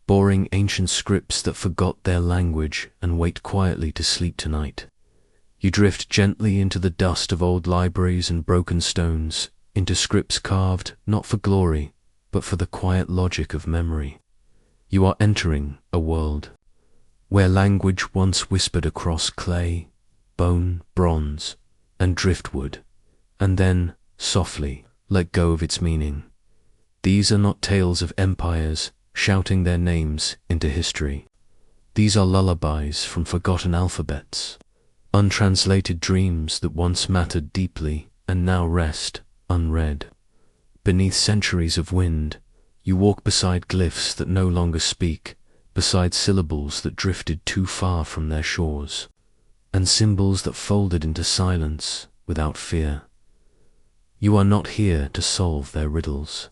boring ancient scripts that forgot their language and wait quietly to sleep tonight. You drift gently into the dust of old libraries and broken stones, into scripts carved not for glory, but for the quiet logic of memory. You are entering a world where language once whispered across clay, bone, bronze, and driftwood, and then, softly, let go of its meaning. These are not tales of empires shouting their names into history. These are lullabies from forgotten alphabets, untranslated dreams that once mattered deeply and now rest unread. Beneath centuries of wind, you walk beside glyphs that no longer speak, beside syllables that drifted too far from their shores, and symbols that folded into silence without fear. You are not here to solve their riddles.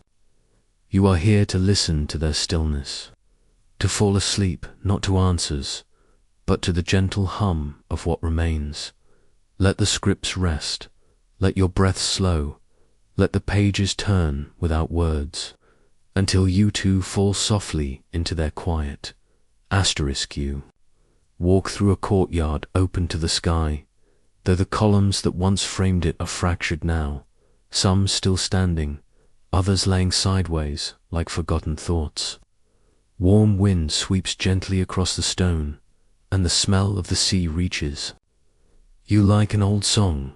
You are here to listen to their stillness, to fall asleep not to answers, but to the gentle hum of what remains. Let the scripts rest, let your breath slow, let the pages turn without words, until you too fall softly into their quiet. You walk through a courtyard open to the sky, though the columns that once framed it are fractured now, some still standing, others laying sideways like forgotten thoughts. Warm wind sweeps gently across the stone, and the smell of the sea reaches. You like an old song.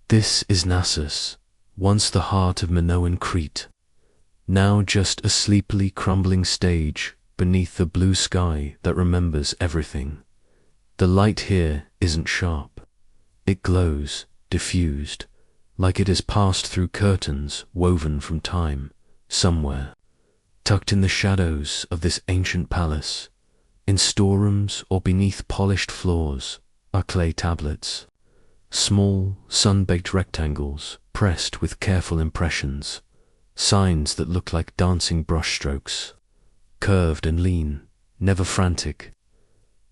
This is Knossos, once the heart of Minoan Crete, now just a sleepily crumbling stage beneath the blue sky that remembers everything. The light here isn't sharp. It glows, diffused, like it has passed through curtains woven from time, somewhere. Tucked in the shadows of this ancient palace, in storerooms or beneath polished floors, are clay tablets. Small, sun-baked rectangles pressed with careful impressions, signs that look like dancing brushstrokes, curved and lean, never frantic.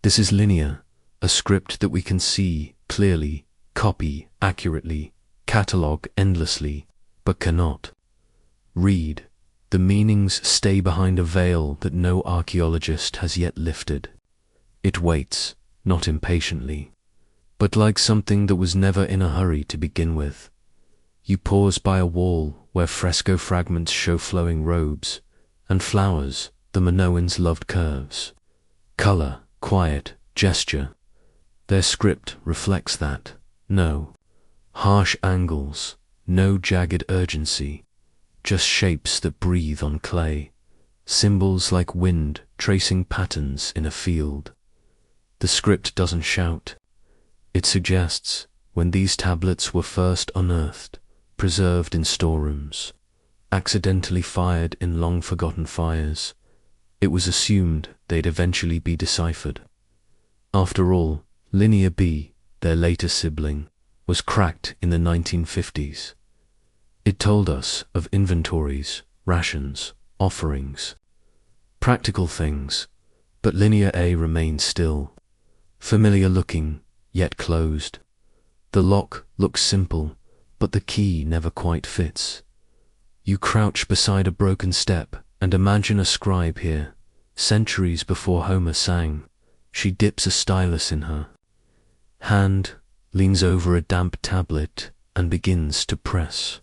This is linear, a script that we can see clearly, copy accurately, catalogue endlessly, but cannot read. The meanings stay behind a veil that no archaeologist has yet lifted. It waits, not impatiently, but like something that was never in a hurry to begin with. You pause by a wall where fresco fragments show flowing robes, and flowers, the Minoans loved curves. Color, quiet, gesture. Their script reflects that. No harsh angles, no jagged urgency, just shapes that breathe on clay, symbols like wind tracing patterns in a field. The script doesn't shout. It suggests when these tablets were first unearthed, preserved in storerooms, accidentally fired in long-forgotten fires, it was assumed they'd eventually be deciphered. After all, Linear B, their later sibling, was cracked in the 1950s. It told us of inventories, rations, offerings, practical things, but Linear A remained still, familiar looking, yet closed. The lock looks simple, but the key never quite fits. You crouch beside a broken step and imagine a scribe here, centuries before Homer sang. She dips a stylus in her hand, leans over a damp tablet, and begins to press.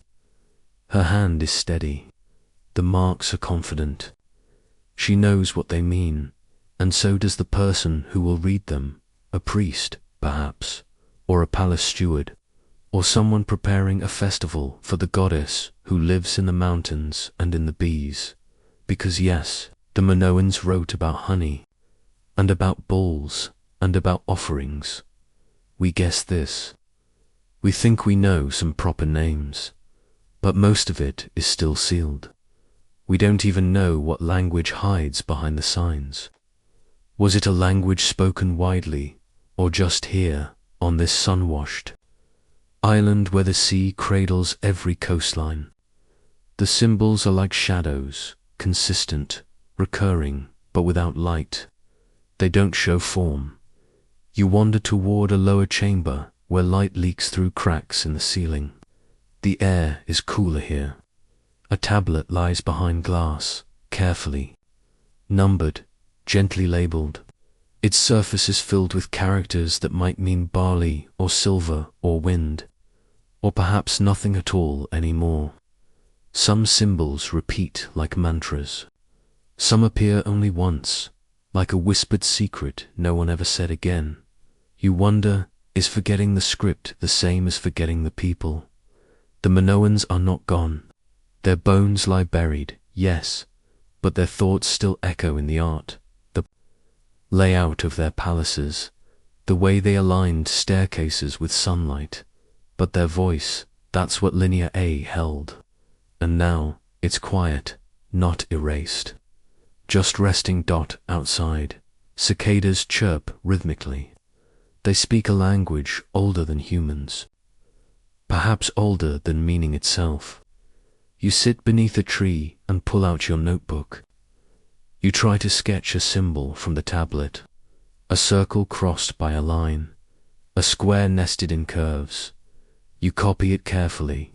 Her hand is steady. The marks are confident. She knows what they mean, and so does the person who will read them, a priest, perhaps, or a palace steward, or someone preparing a festival for the goddess who lives in the mountains and in the bees. Because yes, the Minoans wrote about honey, and about bulls, and about offerings. We guess this. We think we know some proper names, but most of it is still sealed. We don't even know what language hides behind the signs. Was it a language spoken widely, or just here, on this sun-washed island where the sea cradles every coastline? The symbols are like shadows, consistent, recurring, but without light. They don't show form. You wander toward a lower chamber where light leaks through cracks in the ceiling. The air is cooler here. A tablet lies behind glass, carefully. numbered, gently labeled. Its surface is filled with characters that might mean barley or silver or wind, or perhaps nothing at all anymore. Some symbols repeat like mantras. Some appear only once, like a whispered secret no one ever said again. You wonder, is forgetting the script the same as forgetting the people? The Minoans are not gone. Their bones lie buried, yes, but their thoughts still echo in the art, the layout of their palaces, the way they aligned staircases with sunlight. But their voice, that's what Linear A held. And now, it's quiet, not erased. Just resting outside. Cicadas chirp rhythmically. They speak a language older than humans. Perhaps older than meaning itself. You sit beneath a tree and pull out your notebook. You try to sketch a symbol from the tablet. A circle crossed by a line. A square nested in curves. You copy it carefully.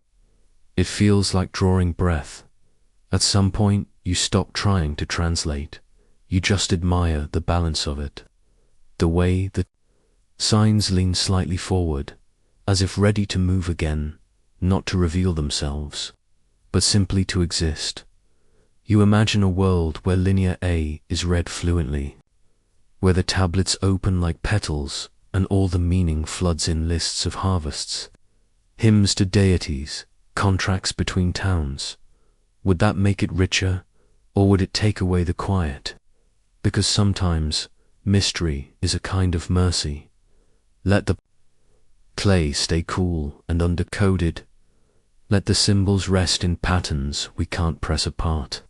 It feels like drawing breath. At some point, you stop trying to translate. You just admire the balance of it. The way the signs lean slightly forward, as if ready to move again, not to reveal themselves, but simply to exist. You imagine a world where Linear A is read fluently, where the tablets open like petals and all the meaning floods in lists of harvests, hymns to deities, contracts between towns. Would that make it richer, or would it take away the quiet? Because sometimes mystery is a kind of mercy. Let the clay stay cool and undercoded. Let the symbols rest in patterns we can't press apart.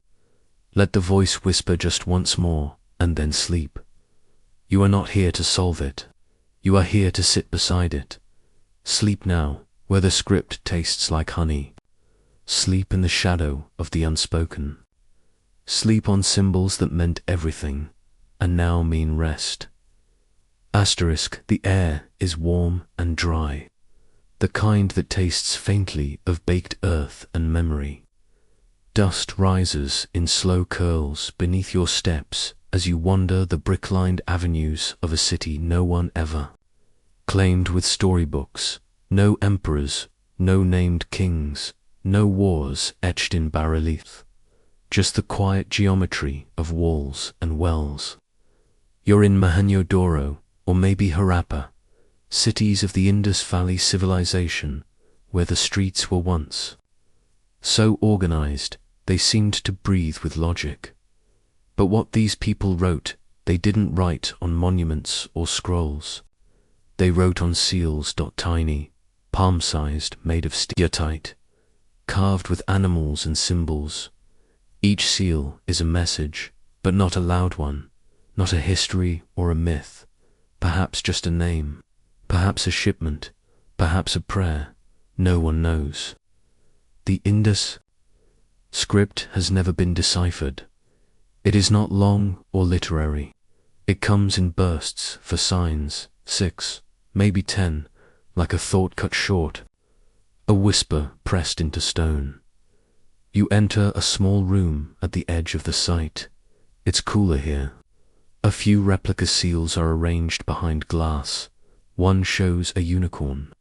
Let the voice whisper just once more and then sleep. You are not here to solve it. You are here to sit beside it. Sleep now, where the script tastes like honey. Sleep in the shadow of the unspoken. Sleep on symbols that meant everything, and now mean rest. Asterisk, the air is warm and dry, the kind that tastes faintly of baked earth and memory. Dust rises in slow curls beneath your steps as you wander the brick-lined avenues of a city no one ever claimed with storybooks, no emperors, no named kings, no wars etched in bas-relief, just the quiet geometry of walls and wells. You're in Mohenjo-Daro, or maybe Harappa, cities of the Indus Valley civilization, where the streets were once so organized they seemed to breathe with logic. But what these people wrote, they didn't write on monuments or scrolls. They wrote on seals. Tiny, palm-sized, made of steatite, carved with animals and symbols. Each seal is a message, but not a loud one, not a history or a myth, perhaps just a name, perhaps a shipment, perhaps a prayer. No one knows. The Indus script has never been deciphered. It is not long or literary. It comes in bursts for signs, 6, maybe 10, like a thought cut short, a whisper pressed into stone. You enter a small room at the edge of the site. It's cooler here. A few replica seals are arranged behind glass. One shows a unicorn,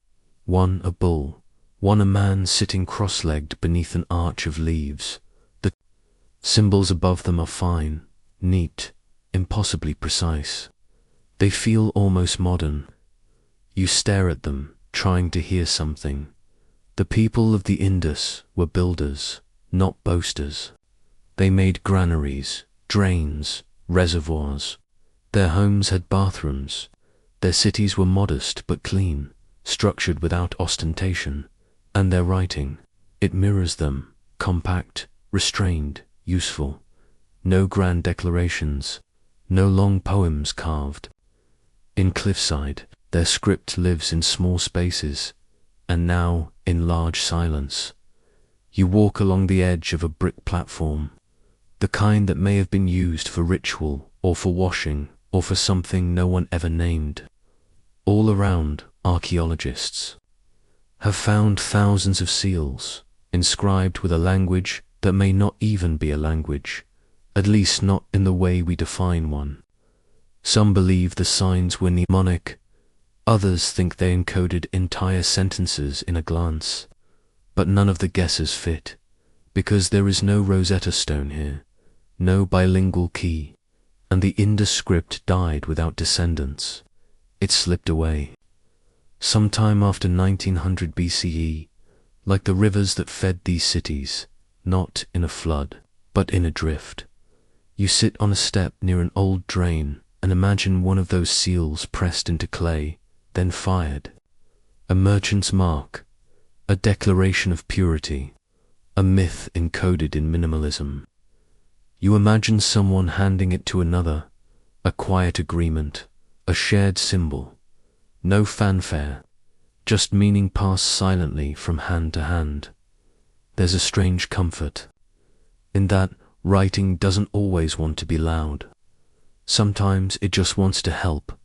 one a bull, one a man sitting cross-legged beneath an arch of leaves. The symbols above them are fine, neat, impossibly precise. They feel almost modern. You stare at them, trying to hear something. The people of the Indus were builders, not boasters. They made granaries, drains, reservoirs. Their homes had bathrooms. Their cities were modest but clean, structured without ostentation. And their writing, it mirrors them, compact, restrained, useful. No grand declarations, no long poems carved. In cliffside, their script lives in small spaces, and now in large silence. You walk along the edge of a brick platform, the kind that may have been used for ritual or for washing or for something no one ever named. All around, archaeologists have found thousands of seals, inscribed with a language that may not even be a language, at least not in the way we define one. Some believe the signs were mnemonic, others think they encoded entire sentences in a glance, but none of the guesses fit, because there is no Rosetta Stone here, no bilingual key, and the Indus script died without descendants. It slipped away. Sometime after 1900 BCE, like the rivers that fed these cities, not in a flood, but in a drift. You sit on a step near an old drain and imagine one of those seals pressed into clay, then fired. A merchant's mark, a declaration of purity, a myth encoded in minimalism. You imagine someone handing it to another, a quiet agreement, a shared symbol. No fanfare, just meaning passed silently from hand to hand. There's a strange comfort in that writing doesn't always want to be loud. Sometimes it just wants to help,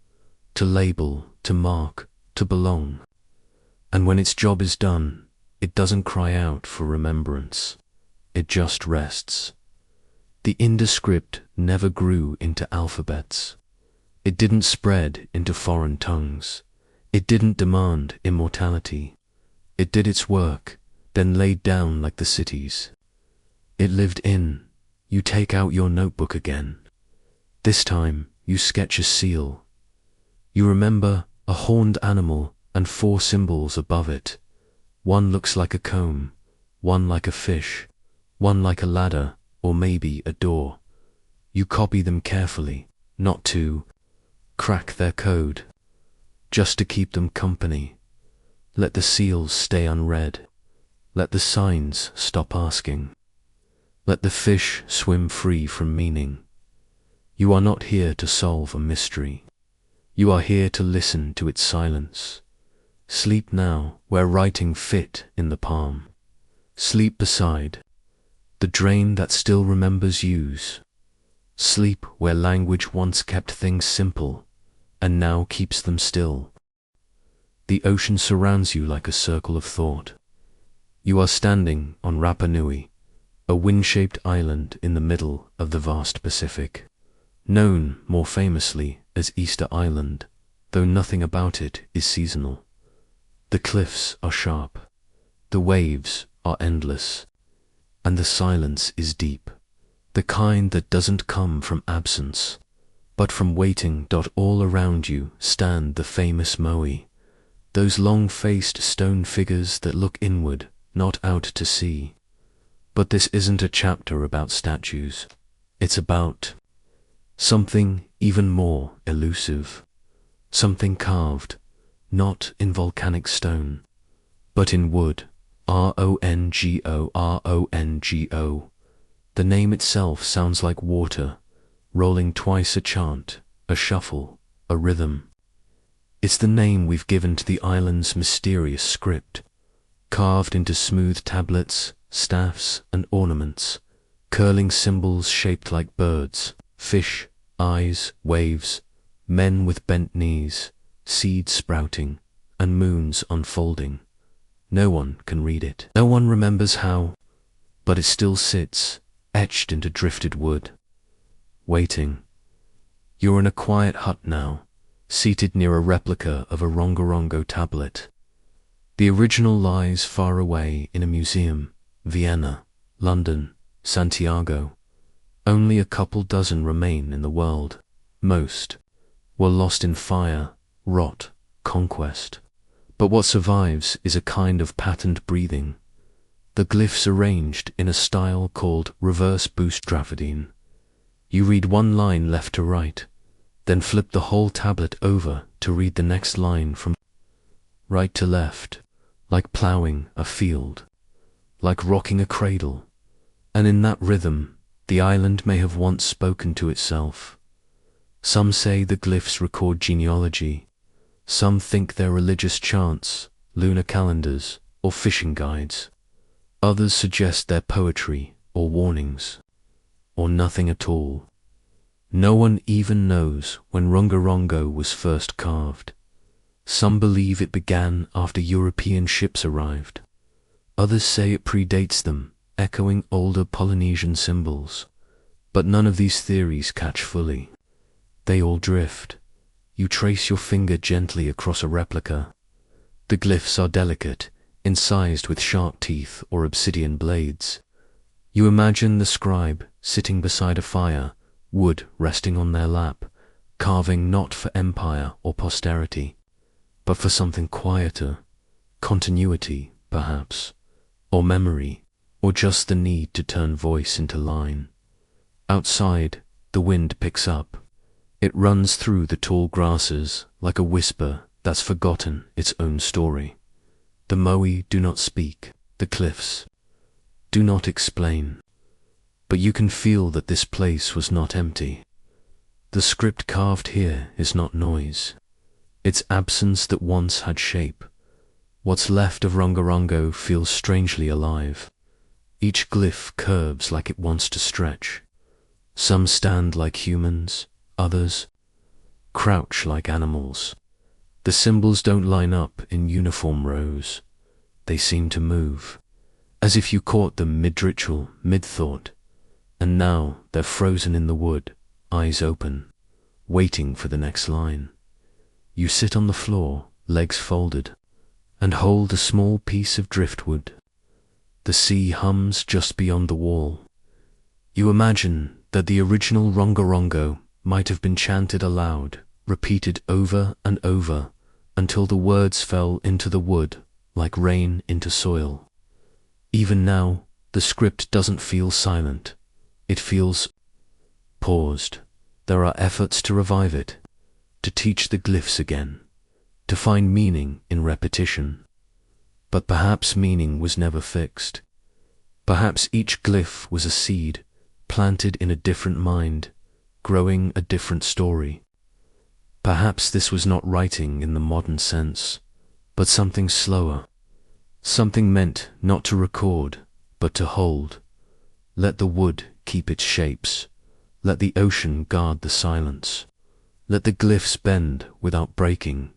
to label, to mark, to belong. And when its job is done, it doesn't cry out for remembrance. It just rests. The Indus script never grew into alphabets. It didn't spread into foreign tongues. It didn't demand immortality. It did its work, then laid down like the cities. It lived in. You take out your notebook again. This time you sketch a seal. You remember a horned animal and 4 symbols above it. One looks like a comb, one like a fish, one like a ladder, or maybe a door. You copy them carefully, not to crack their code, just to keep them company. Let the seals stay unread. Let the signs stop asking. Let the fish swim free from meaning. You are not here to solve a mystery. You are here to listen to its silence. Sleep now where writing fit in the palm. Sleep beside the drain that still remembers use. Sleep where language once kept things simple and now keeps them still. The ocean surrounds you like a circle of thought. You are standing on Rapa Nui, a wind-shaped island in the middle of the vast Pacific, known more famously as Easter Island, though nothing about it is seasonal. The cliffs are sharp, the waves are endless, and the silence is deep, the kind that doesn't come from absence, but from waiting. All around you stand the famous moai, those long-faced stone figures that look inward, not out to sea. But this isn't a chapter about statues. It's about something even more elusive, something carved, not in volcanic stone, but in wood. Rongo, Rongo. The name itself sounds like water, rolling twice a chant, a shuffle, a rhythm. It's the name we've given to the island's mysterious script, carved into smooth tablets, staffs, and ornaments, curling symbols shaped like birds, fish, eyes, waves, men with bent knees, seeds sprouting, and moons unfolding. No one can read it. No one remembers how, but it still sits, etched into drifted wood, waiting. You're in a quiet hut now, seated near a replica of a Rongo tablet. The original lies far away in a museum, Vienna, London, Santiago. Only a couple dozen remain in the world. Most were lost in fire, rot, conquest. But what survives is a kind of patterned breathing. The glyphs arranged in a style called reverse boustrophedine. You read one line left to right, then flip the whole tablet over to read the next line from right to left, like ploughing a field, like rocking a cradle. And in that rhythm, the island may have once spoken to itself. Some say the glyphs record genealogy. Some think they're religious chants, lunar calendars, or fishing guides. Others suggest they're poetry or warnings, or nothing at all. No one even knows when Rongo was first carved. Some believe it began after European ships arrived. Others say it predates them, echoing older Polynesian symbols. But none of these theories catch fully. They all drift. You trace your finger gently across a replica. The glyphs are delicate, incised with sharp teeth or obsidian blades. You imagine the scribe sitting beside a fire, wood resting on their lap, carving not for empire or posterity, but for something quieter, continuity, perhaps, or memory, or just the need to turn voice into line. Outside, the wind picks up. It runs through the tall grasses like a whisper that's forgotten its own story. The moai do not speak, the cliffs do not explain, but you can feel that this place was not empty. The script carved here is not noise. It's absence that once had shape. What's left of Rongorongo feels strangely alive. Each glyph curves like it wants to stretch. Some stand like humans, others crouch like animals. The symbols don't line up in uniform rows. They seem to move, as if you caught them mid-ritual, mid-thought, and now they're frozen in the wood, eyes open, waiting for the next line. You sit on the floor, legs folded, and hold a small piece of driftwood. The sea hums just beyond the wall. You imagine that the original Rongorongo might have been chanted aloud, repeated over and over, until the words fell into the wood like rain into soil. Even now, the script doesn't feel silent. It feels paused. There are efforts to revive it, to teach the glyphs again, to find meaning in repetition. But perhaps meaning was never fixed. Perhaps each glyph was a seed, planted in a different mind, growing a different story. Perhaps this was not writing in the modern sense, but something slower, something meant not to record, but to hold. Let the wood keep its shapes. Let the ocean guard the silence. Let the glyphs bend without breaking.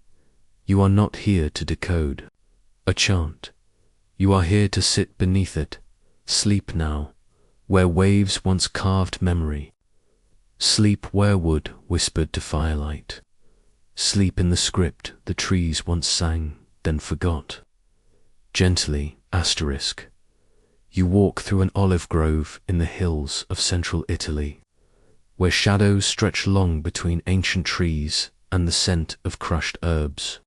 You are not here to decode a chant. You are here to sit beneath it. Sleep now, where waves once carved memory. Sleep where wood whispered to firelight. Sleep in the script the trees once sang, then forgot. Gently, asterisk. You walk through an olive grove in the hills of central Italy, where shadows stretch long between ancient trees and the scent of crushed herbs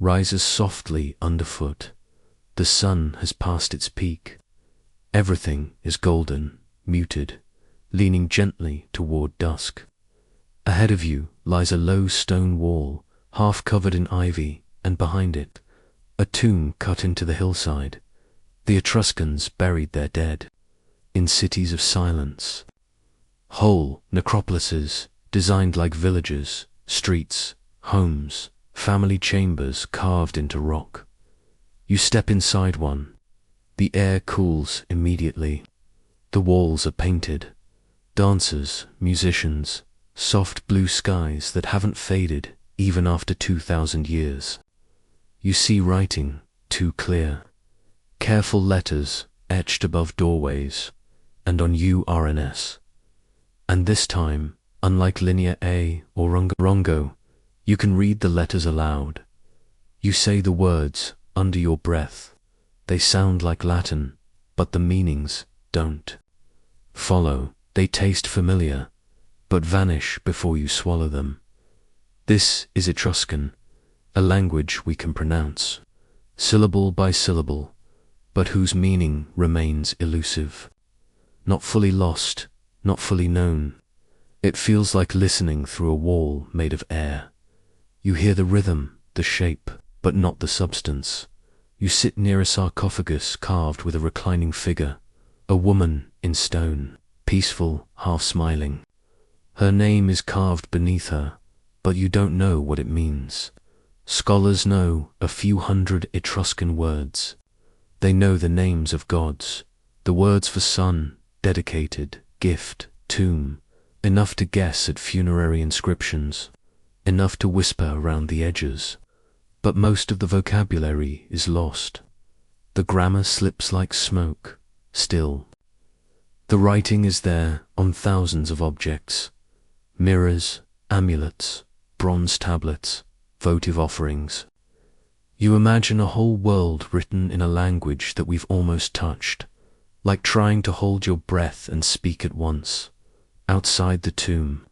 rises softly underfoot. The sun has passed its peak. Everything is golden, muted, leaning gently toward dusk. Ahead of you lies a low stone wall, half covered in ivy, and behind it, a tomb cut into the hillside. The Etruscans buried their dead in cities of silence. Whole necropolises, designed like villages, streets, homes, family chambers carved into rock. You step inside one. The air cools immediately. The walls are painted. Dancers, musicians, soft blue skies that haven't faded even after 2,000 years. You see writing, too clear. Careful letters etched above doorways and on URNS. And this time, unlike linear A or Rongo, you can read the letters aloud. You say the words under your breath. They sound like Latin, but the meanings don't follow. They taste familiar, but vanish before you swallow them. This is Etruscan, a language we can pronounce, syllable by syllable, but whose meaning remains elusive. Not fully lost, not fully known. It feels like listening through a wall made of air. You hear the rhythm, the shape, but not the substance. You sit near a sarcophagus carved with a reclining figure, a woman in stone, peaceful, half smiling. Her name is carved beneath her, but you don't know what it means. Scholars know a few hundred Etruscan words. They know the names of gods, the words for son, dedicated, gift, tomb, enough to guess at funerary inscriptions, enough to whisper around the edges. But most of the vocabulary is lost. The grammar slips like smoke, still. The writing is there on thousands of objects: mirrors, amulets, bronze tablets, votive offerings. You imagine a whole world written in a language that we've almost touched, like trying to hold your breath and speak at once. Outside the tomb,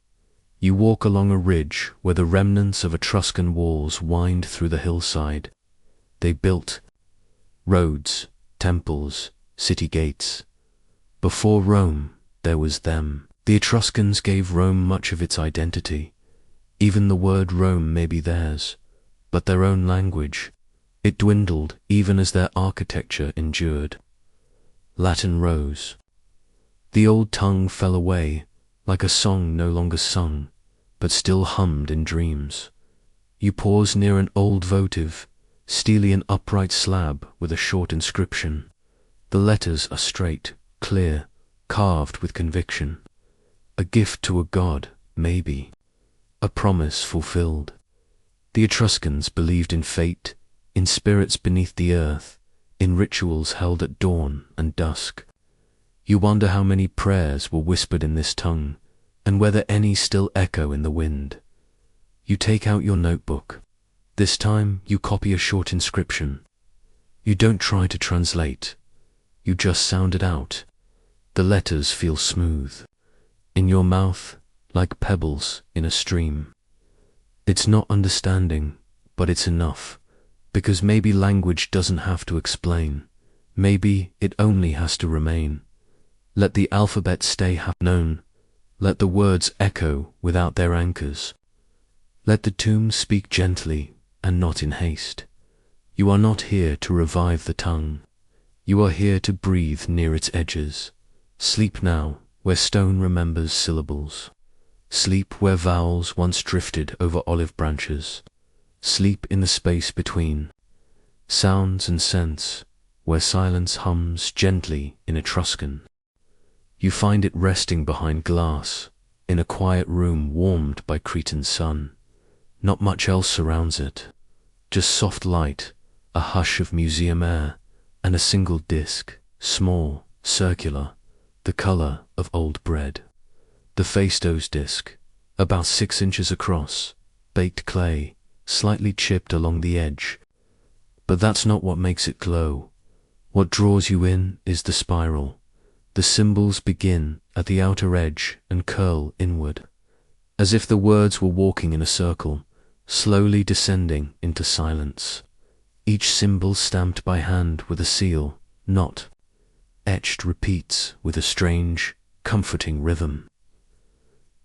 you walk along a ridge where the remnants of Etruscan walls wind through the hillside. They built roads, temples, city gates. Before Rome, there was them. The Etruscans gave Rome much of its identity. Even the word Rome may be theirs, but their own language. It dwindled even as their architecture endured. Latin rose. The old tongue fell away, like a song no longer sung, but still hummed in dreams. You pause near an old votive, steely and upright slab with a short inscription. The letters are straight, clear, carved with conviction. A gift to a god, maybe. A promise fulfilled. The Etruscans believed in fate, in spirits beneath the earth, in rituals held at dawn and dusk. You wonder how many prayers were whispered in this tongue, and whether any still echo in the wind. You take out your notebook. This time you copy a short inscription. You don't try to translate. You just sound it out. The letters feel smooth. In your mouth, like pebbles in a stream. It's not understanding, but it's enough, because maybe language doesn't have to explain. Maybe it only has to remain. Let the alphabet stay half-known. Let the words echo without their anchors. Let the tomb speak gently and not in haste. You are not here to revive the tongue. You are here to breathe near its edges. Sleep now where stone remembers syllables. Sleep where vowels once drifted over olive branches. Sleep in the space between sounds and scents, where silence hums gently in Etruscan. You find it resting behind glass, in a quiet room warmed by Cretan sun. Not much else surrounds it. Just soft light, a hush of museum air, and a single disc, small, circular, the color of old bread. The Phaistos disc, about 6 inches across, baked clay, slightly chipped along the edge. But that's not what makes it glow. What draws you in is the spiral. The symbols begin at the outer edge and curl inward, as if the words were walking in a circle, slowly descending into silence. Each symbol stamped by hand with a seal, not etched, repeats with a strange, comforting rhythm.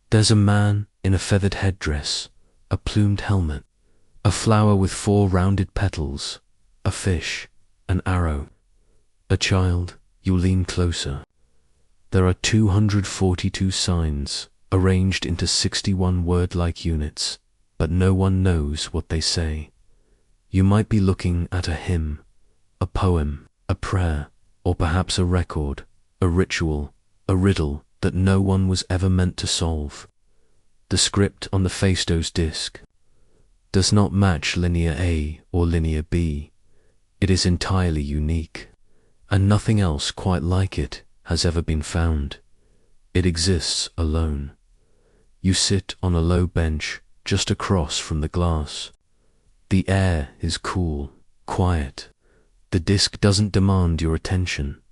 There's a man in a feathered headdress, a plumed helmet, a flower with 4 rounded petals, a fish, an arrow. A child, you lean closer. There are 242 signs, arranged into 61 word-like units, but no one knows what they say. You might be looking at a hymn, a poem, a prayer, or perhaps a record, a ritual, a riddle that no one was ever meant to solve. The script on the Phaistos disc does not match linear A or linear B. It is entirely unique, and nothing else quite like it has ever been found. It exists alone. You sit on a low bench just across from the glass. The air is cool, quiet. The disc doesn't demand your attention.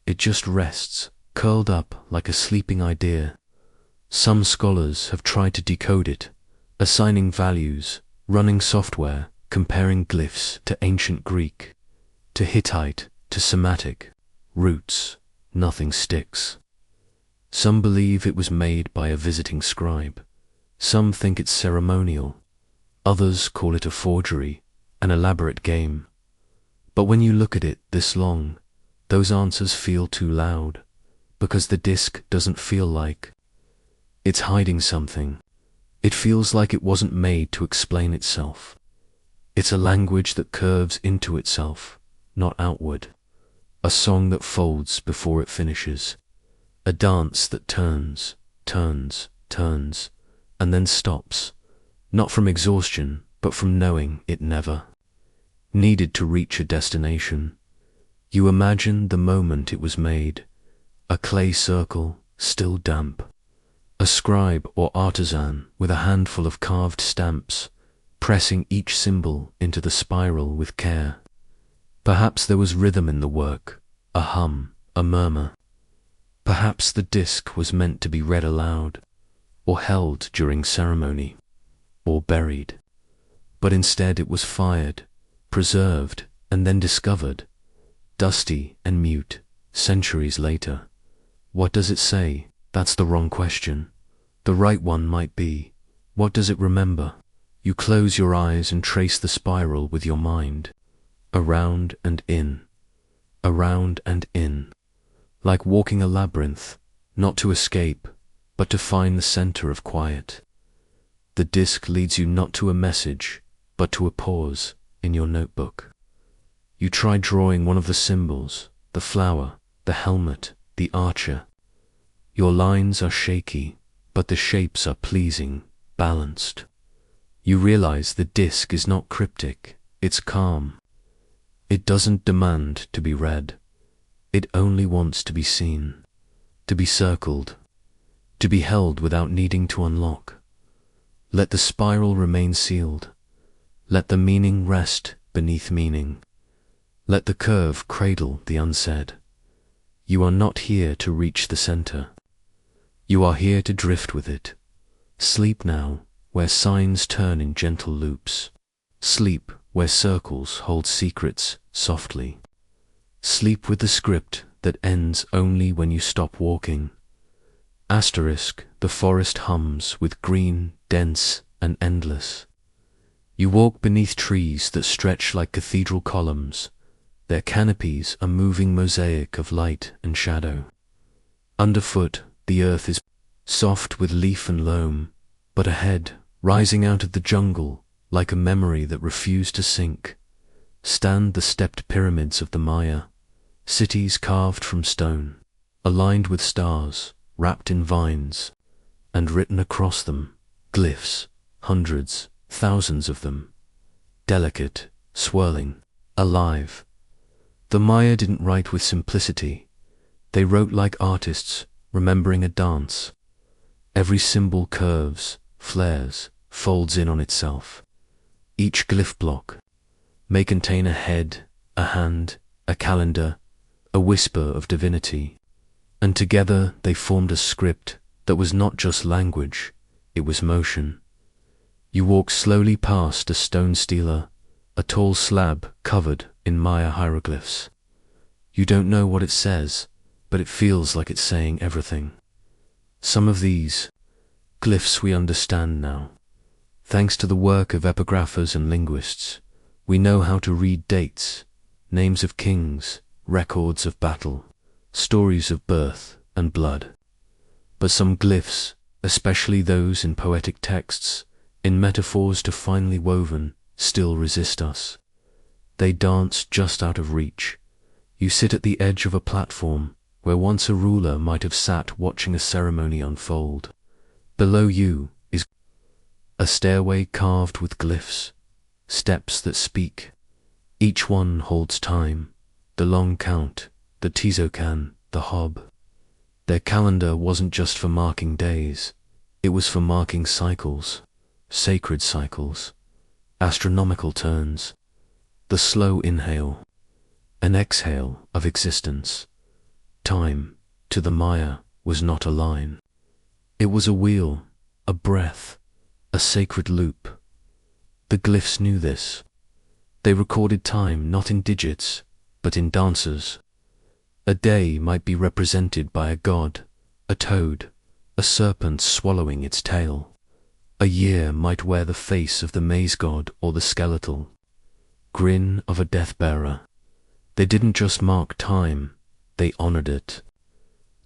It just rests, curled up like a sleeping idea. Some scholars have tried to decode it, assigning values, running software, comparing glyphs to ancient Greek, to Hittite, to Semitic, roots. Nothing sticks. Some believe it was made by a visiting scribe. Some think it's ceremonial. Others call it a forgery, an elaborate game. But when you look at it this long, those answers feel too loud, because the disc doesn't feel like it's hiding something. It feels like it wasn't made to explain itself. It's a language that curves into itself, not outward. A song that folds before it finishes. A dance that turns, turns, turns, and then stops, not from exhaustion, but from knowing it never needed to reach a destination. You imagine the moment it was made, A clay circle, still damp. A scribe or artisan with a handful of carved stamps, pressing each symbol into the spiral with care. Perhaps there was rhythm in the work, a hum, a murmur. Perhaps the disc was meant to be read aloud, or held during ceremony, or buried. But instead it was fired, preserved, and then discovered, dusty and mute, centuries later. What does it say? That's the wrong question. The right one might be, what does it remember? You close your eyes and trace the spiral with your mind, around and in, like walking a labyrinth, not to escape, but to find the center of quiet. The disc leads you not to a message, but to a pause in your notebook. You try drawing one of the symbols, the flower, the helmet, the archer. Your lines are shaky, but the shapes are pleasing, balanced. You realize the disc is not cryptic, it's calm. It doesn't demand to be read. It only wants to be seen, to be circled, to be held without needing to unlock. Let the spiral remain sealed. Let the meaning rest beneath meaning. Let the curve cradle the unsaid. You are not here to reach the center. You are here to drift with it. Sleep now, where signs turn in gentle loops. Sleep where circles hold secrets softly. Sleep with the script that ends only when you stop walking. Asterisk, the forest hums with green, dense, and endless. You walk beneath trees that stretch like cathedral columns. Their canopies a moving mosaic of light and shadow. Underfoot, the earth is soft with leaf and loam, but ahead, rising out of the jungle, like a memory that refused to sink, stand the stepped pyramids of the Maya, cities carved from stone, aligned with stars, wrapped in vines, and written across them, glyphs, hundreds, thousands of them, delicate, swirling, alive. The Maya didn't write with simplicity. They wrote like artists, remembering a dance. Every symbol curves, flares, folds in on itself. Each glyph block may contain a head, a hand, a calendar, a whisper of divinity, and together they formed a script that was not just language, it was motion. You walk slowly past a stone stela, a tall slab covered in Maya hieroglyphs. You don't know what it says, but it feels like it's saying everything. Some of these glyphs we understand now. Thanks to the work of epigraphers and linguists, we know how to read dates, names of kings, records of battle, stories of birth and blood. But some glyphs, especially those in poetic texts, in metaphors divinely woven, still resist us. They dance just out of reach. You sit at the edge of a platform where once a ruler might have sat watching a ceremony unfold. Below you is a stairway carved with glyphs, steps that speak. Each one holds time, the long count, the tizokan, the hob. Their calendar wasn't just for marking days, it was for marking cycles, sacred cycles, astronomical turns, the slow inhale, an exhale of existence. Time, to the Maya, was not a line. It was a wheel, a breath, a sacred loop. The glyphs knew this. They recorded time not in digits, but in dances. A day might be represented by a god, a toad, a serpent swallowing its tail. A year might wear the face of the maize god or the skeletal grin of a death-bearer. They didn't just mark time, they honored it.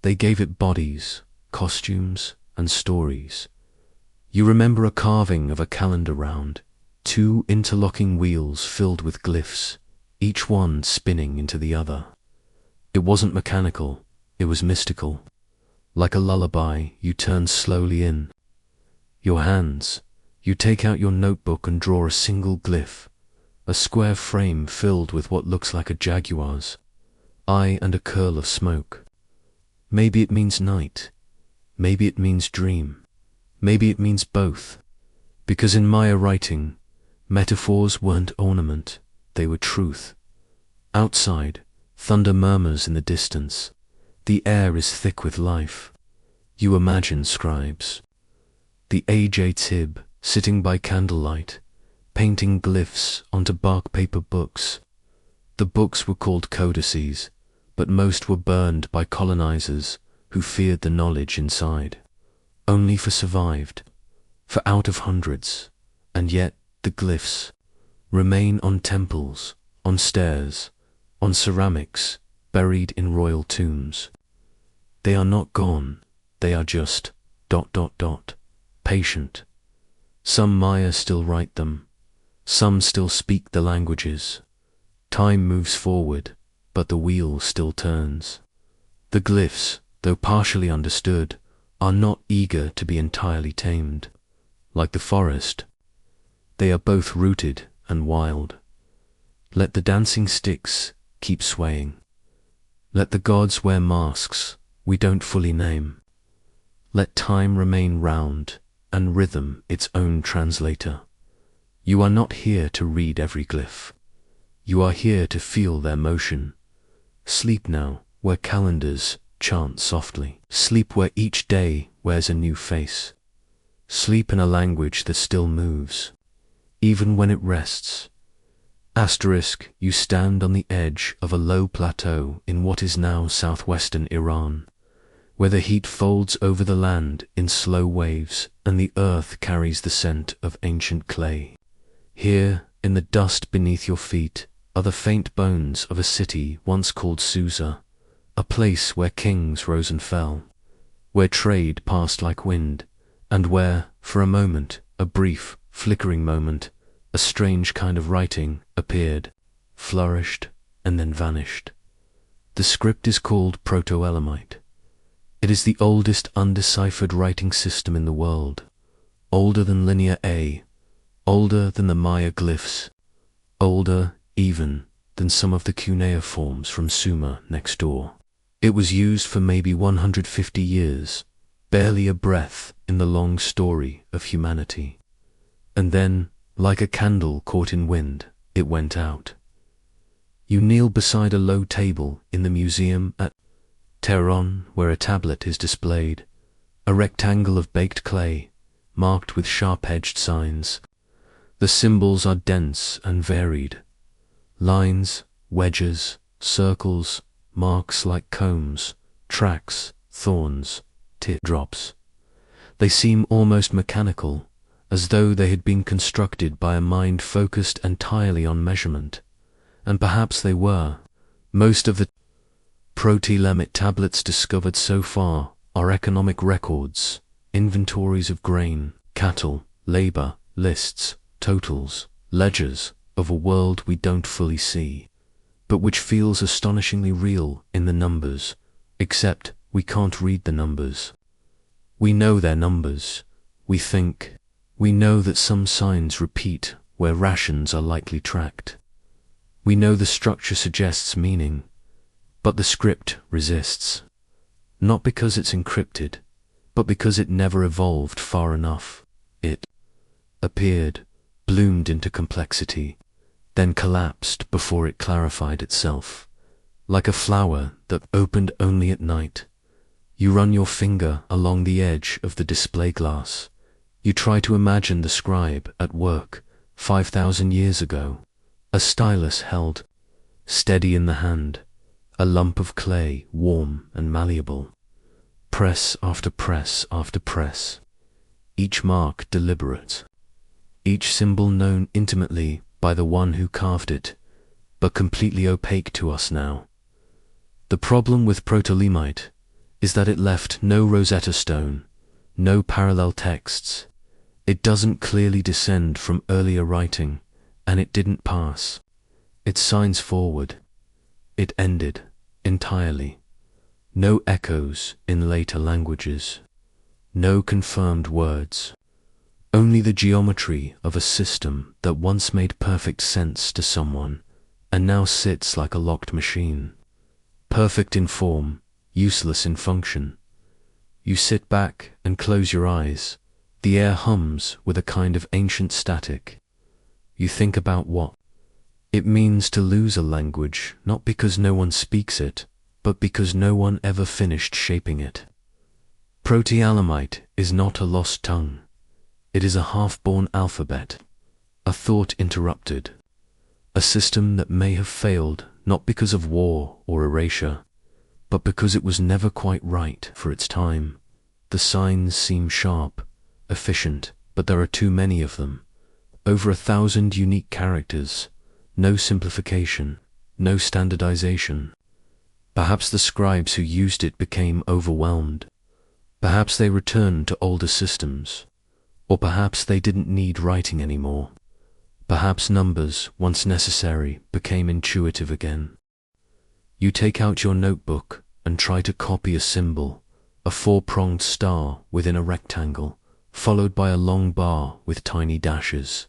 They gave it bodies, costumes, and stories. You remember a carving of a calendar round, two interlocking wheels filled with glyphs, each one spinning into the other. It wasn't mechanical, it was mystical. Like a lullaby, you turn slowly in. Your hands, you take out your notebook and draw a single glyph, a square frame filled with what looks like a jaguar's eye and a curl of smoke. Maybe it means night. Maybe it means dream. Maybe it means both. Because in Maya writing, metaphors weren't ornament, they were truth. Outside, thunder murmurs in the distance. The air is thick with life. You imagine scribes. The A.J. Tibb, sitting by candlelight, painting glyphs onto bark paper books. The books were called codices, but most were burned by colonizers who feared the knowledge inside. Only for survived, for out of hundreds, and yet the glyphs remain on temples, on stairs, on ceramics, buried in royal tombs. They are not gone, they are just ... patient. Some Maya still write them, some still speak the languages. Time moves forward, but the wheel still turns. The glyphs, though partially understood, are not eager to be entirely tamed. Like the forest, they are both rooted and wild. Let the dancing sticks keep swaying. Let the gods wear masks we don't fully name. Let time remain round and rhythm its own translator. You are not here to read every glyph. You are here to feel their motion. Sleep now where calendars chant softly. Sleep where each day wears a new face. Sleep in a language that still moves, even when it rests. Asterisk, you stand on the edge of a low plateau in what is now southwestern Iran, where the heat folds over the land in slow waves and the earth carries the scent of ancient clay. Here, in the dust beneath your feet, are the faint bones of a city once called Susa, a place where kings rose and fell, where trade passed like wind, and where, for a moment, a brief, flickering moment, a strange kind of writing appeared, flourished, and then vanished. The script is called Proto-Elamite. It is the oldest undeciphered writing system in the world, older than Linear A, older than the Maya glyphs, older even than some of the cuneiforms from Sumer next door. It was used for maybe 150 years, barely a breath in the long story of humanity. And then, like a candle caught in wind, it went out. You kneel beside a low table in the museum at Tehran, where a tablet is displayed, a rectangle of baked clay, marked with sharp-edged signs. The symbols are dense and varied. Lines, wedges, circles, marks like combs, tracks, thorns, teardrops. They seem almost mechanical, as though they had been constructed by a mind focused entirely on measurement. And perhaps they were. Most of the Proto-Elamite tablets discovered so far are economic records, inventories of grain, cattle, labor, lists, totals, ledgers of a world we don't fully see, but which feels astonishingly real in the numbers, except we can't read the numbers. We know their numbers. We think. We know that some signs repeat where rations are likely tracked. We know the structure suggests meaning, but the script resists. Not because it's encrypted, but because it never evolved far enough. It appeared, bloomed into complexity, then collapsed before it clarified itself. Like a flower that opened only at night. You run your finger along the edge of the display glass. You try to imagine the scribe at work 5,000 years ago, a stylus held, steady in the hand, a lump of clay, warm and malleable. Press after press after press, each mark deliberate, each symbol known intimately by the one who carved it, but completely opaque to us now. The problem with Proto-Elamite is that it left no Rosetta Stone, no parallel texts. It doesn't clearly descend from earlier writing, and it didn't pass. It signs forward. It ended entirely. No echoes in later languages. No confirmed words. Only the geometry of a system that once made perfect sense to someone and now sits like a locked machine. Perfect in form, useless in function. You sit back and close your eyes. The air hums with a kind of ancient static. You think about what it means to lose a language, not because no one speaks it, but because no one ever finished shaping it. Proto-Elamite is not a lost tongue. It is a half-born alphabet, a thought interrupted, a system that may have failed not because of war or erasure, but because it was never quite right for its time. The signs seem sharp, efficient, but there are too many of them. Over 1,000 unique characters, no simplification, no standardization. Perhaps the scribes who used it became overwhelmed. Perhaps they returned to older systems. Or perhaps they didn't need writing anymore. Perhaps numbers, once necessary, became intuitive again. You take out your notebook and try to copy a symbol, a 4-pronged star within a rectangle, followed by a long bar with tiny dashes.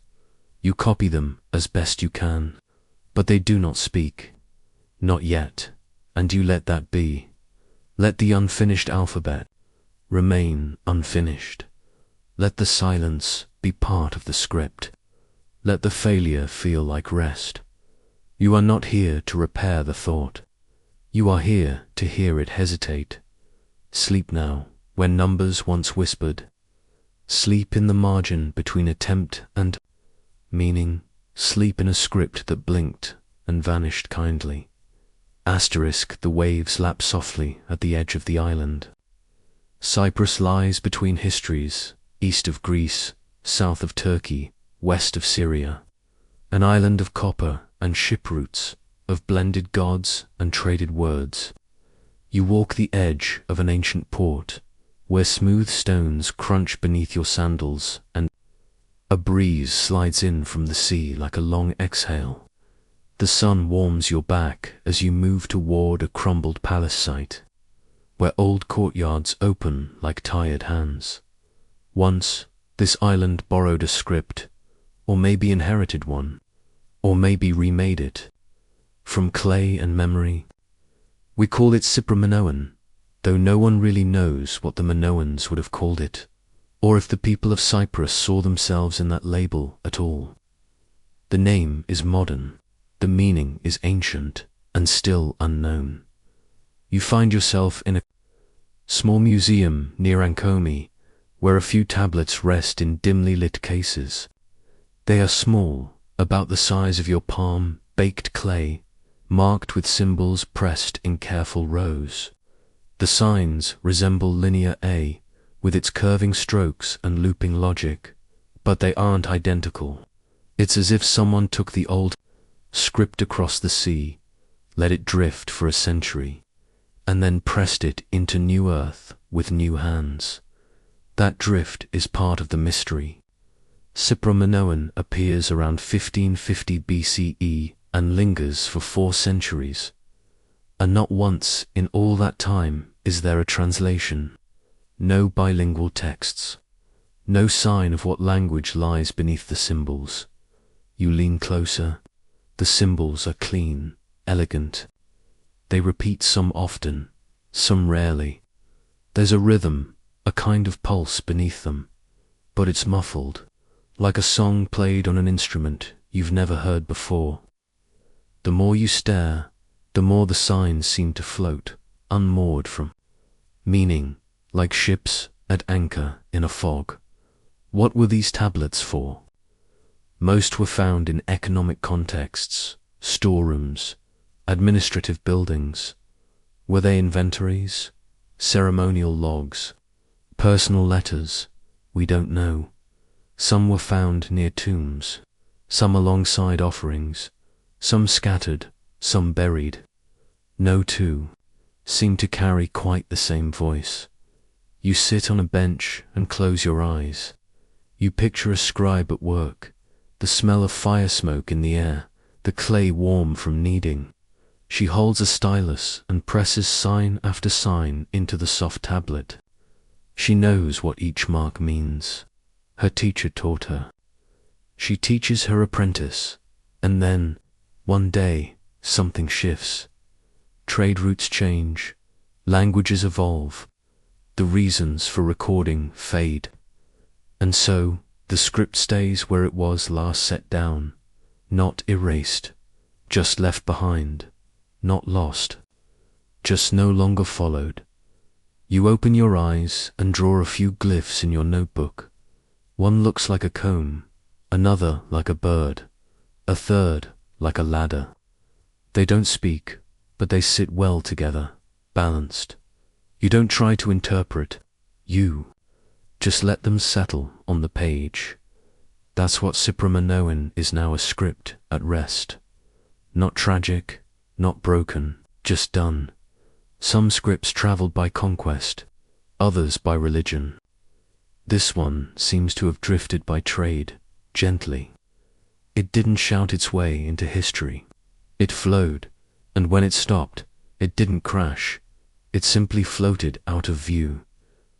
You copy them as best you can, but they do not speak. Not yet, and you let that be. Let the unfinished alphabet remain unfinished. Let the silence be part of the script. Let the failure feel like rest. You are not here to repair the thought. You are here to hear it hesitate. Sleep now, where numbers once whispered. Sleep in the margin between attempt and meaning. Sleep in a script that blinked and vanished kindly. Asterisk, the waves lap softly at the edge of the island. Cyprus lies between histories, east of Greece, south of Turkey, west of Syria. An island of copper and ship routes, of blended gods and traded words. You walk the edge of an ancient port, where smooth stones crunch beneath your sandals and a breeze slides in from the sea like a long exhale. The sun warms your back as you move toward a crumbled palace site, where old courtyards open like tired hands. Once, this island borrowed a script, or maybe inherited one, or maybe remade it, from clay and memory. We call it Cypro-Minoan, though no one really knows what the Minoans would have called it, or if the people of Cyprus saw themselves in that label at all. The name is modern, the meaning is ancient, and still unknown. You find yourself in a small museum near Ankomi, where a few tablets rest in dimly lit cases. They are small, about the size of your palm, baked clay, marked with symbols pressed in careful rows. The signs resemble linear A, with its curving strokes and looping logic, but they aren't identical. It's as if someone took the old script across the sea, let it drift for a century, and then pressed it into new earth with new hands. That drift is part of the mystery. Cypro-Minoan appears around 1550 BCE and lingers for 4 centuries. And not once in all that time is there a translation. No bilingual texts. No sign of what language lies beneath the symbols. You lean closer. The symbols are clean, elegant. They repeat some often, some rarely. There's a rhythm, a kind of pulse beneath them, but it's muffled, like a song played on an instrument you've never heard before. The more you stare, the more the signs seem to float, unmoored from meaning, like ships at anchor in a fog. What were these tablets for? Most were found in economic contexts, storerooms, administrative buildings. Were they inventories, ceremonial logs, personal letters? We don't know. Some were found near tombs, some alongside offerings, some scattered, some buried. No two seemed to carry quite the same voice. You sit on a bench and close your eyes. You picture a scribe at work, the smell of fire smoke in the air, the clay warm from kneading. She holds a stylus and presses sign after sign into the soft tablet. She knows what each mark means. Her teacher taught her. She teaches her apprentice, and then, one day, something shifts. Trade routes change, Languages evolve. The reasons for recording fade. And so, the script stays where it was last set down, not erased, just left behind, not lost, just no longer followed. You open your eyes and draw a few glyphs in your notebook. One looks like a comb, another like a bird, a third like a ladder. They don't speak, but they sit well together, balanced. You don't try to interpret, you just let them settle on the page. That's what Sipramanoan is now, a script at rest. Not tragic, not broken, just done. Some scripts traveled by conquest, others by religion. This one seems to have drifted by trade, gently. It didn't shout its way into history. It flowed, and when it stopped, it didn't crash. It simply floated out of view.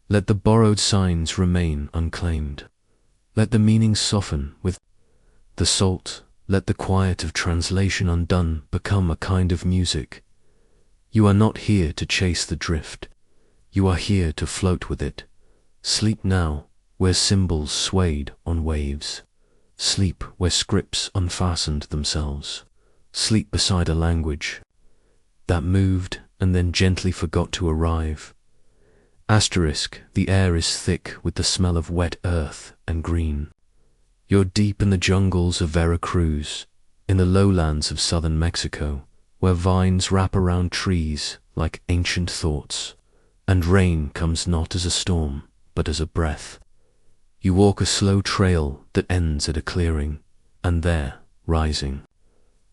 Let the borrowed signs remain unclaimed. Let the meanings soften with the salt. Let the quiet of translation undone become a kind of music. You are not here to chase the drift. You are here to float with it. Sleep now, where symbols swayed on waves. Sleep where scripts unfastened themselves. Sleep beside a language that moved and then gently forgot to arrive. Asterisk, the air is thick with the smell of wet earth and green. You're deep in the jungles of Veracruz, in the lowlands of southern Mexico, where vines wrap around trees like ancient thoughts, and rain comes not as a storm, but as a breath. You walk a slow trail that ends at a clearing, and there, rising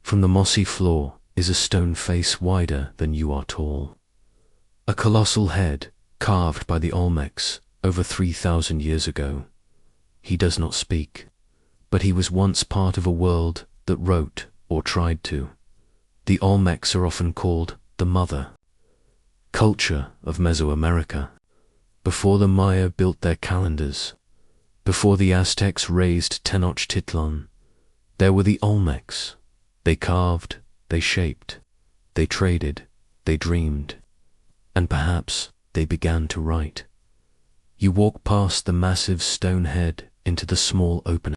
from the mossy floor, is a stone face wider than you are tall. A colossal head, carved by the Olmecs over 3,000 years ago. He does not speak, but he was once part of a world that wrote or tried to. The Olmecs are often called the mother culture of Mesoamerica. Before the Maya built their calendars, before the Aztecs raised Tenochtitlan, there were the Olmecs. They carved, they shaped, they traded, they dreamed, and perhaps they began to write. You walk past the massive stone head into the small open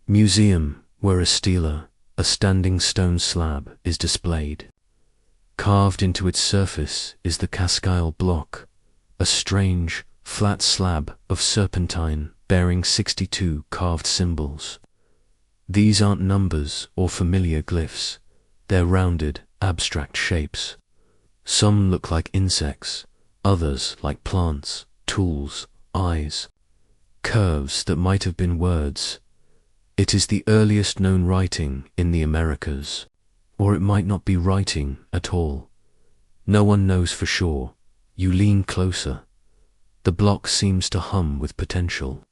museum where a stela, a standing stone slab, is displayed. Carved into its surface is the Cascale block, a strange, flat slab of serpentine bearing 62 carved symbols. These aren't numbers or familiar glyphs. They're rounded, abstract shapes. Some look like insects, others like plants, tools, eyes, curves that might have been words. It is the earliest known writing in the Americas, or it might not be writing at all. No one knows for sure. You lean closer. The block seems to hum with potential.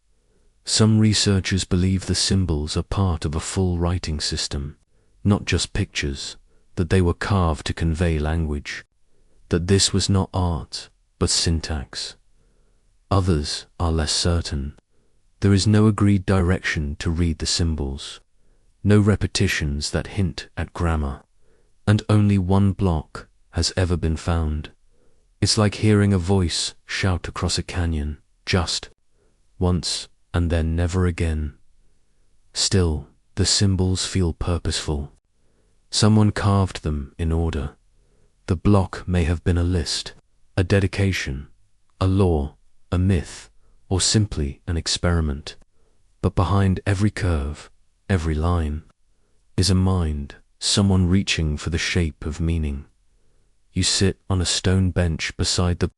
Some researchers believe the symbols are part of a full writing system, not just pictures, that they were carved to convey language, that this was not art, but syntax. Others are less certain. There is no agreed direction to read the symbols, no repetitions that hint at grammar, and only one block has ever been found. It's like hearing a voice shout across a canyon, just once, and then never again. Still, the symbols feel purposeful. Someone carved them in order. The block may have been a list, a dedication, a law, a myth, or simply an experiment. But behind every curve, every line, is a mind, someone reaching for the shape of meaning. You sit on a stone bench beside the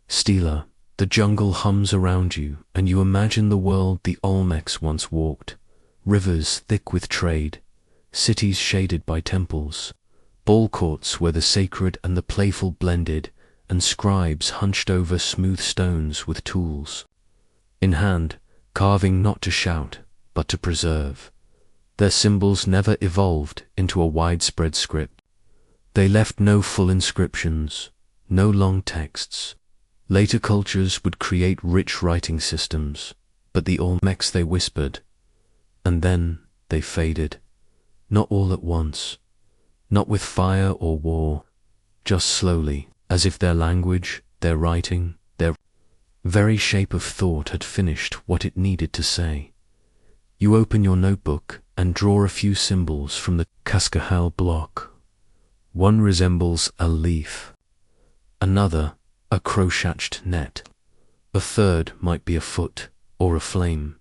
stela. The jungle hums around you, and you imagine the world the Olmecs once walked. Rivers thick with trade, cities shaded by temples, ball courts where the sacred and the playful blended, and scribes hunched over smooth stones with tools in hand, carving not to shout, but to preserve. Their symbols never evolved into a widespread script. They left no full inscriptions, no long texts. Later cultures would create rich writing systems, but the Olmecs they whispered, and then they faded. Not all at once, not with fire or war, just slowly, as if their language, their writing, their very shape of thought had finished what it needed to say. You open your notebook and draw a few symbols from the cascabel block. One resembles a leaf, another a crochetted net, a third might be a foot or a flame.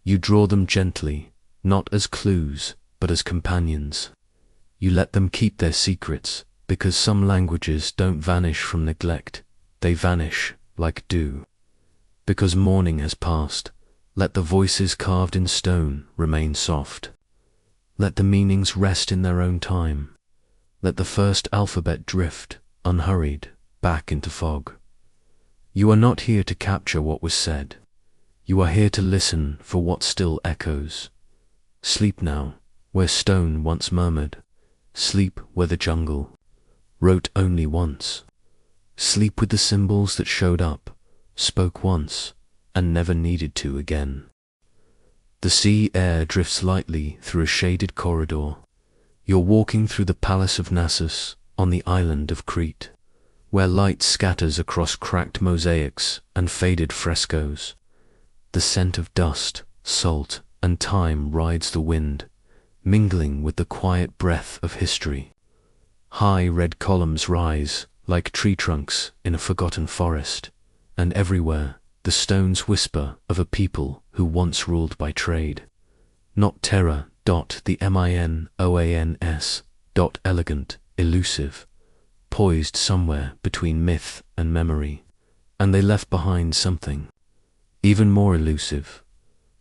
You draw them gently, not as clues, but as companions. You let them keep their secrets, because some languages don't vanish from neglect, they vanish like dew. Because morning has passed, let the voices carved in stone remain soft. Let the meanings rest in their own time. Let the first alphabet drift, unhurried, back into fog. You are not here to capture what was said. You are here to listen for what still echoes. Sleep now, where stone once murmured. Sleep where the jungle wrote only once. Sleep with the symbols that showed up, spoke once, and never needed to again. The sea air drifts lightly through a shaded corridor. You're walking through the palace of Nasus on the island of Crete, where light scatters across cracked mosaics and faded frescoes. The scent of dust, salt, and time rides the wind, mingling with the quiet breath of history. High red columns rise like tree trunks in a forgotten forest, and everywhere the stones whisper of a people who once ruled by trade. Not terror, the minoans, elegant, elusive, poised somewhere between myth and memory, and they left behind something even more elusive,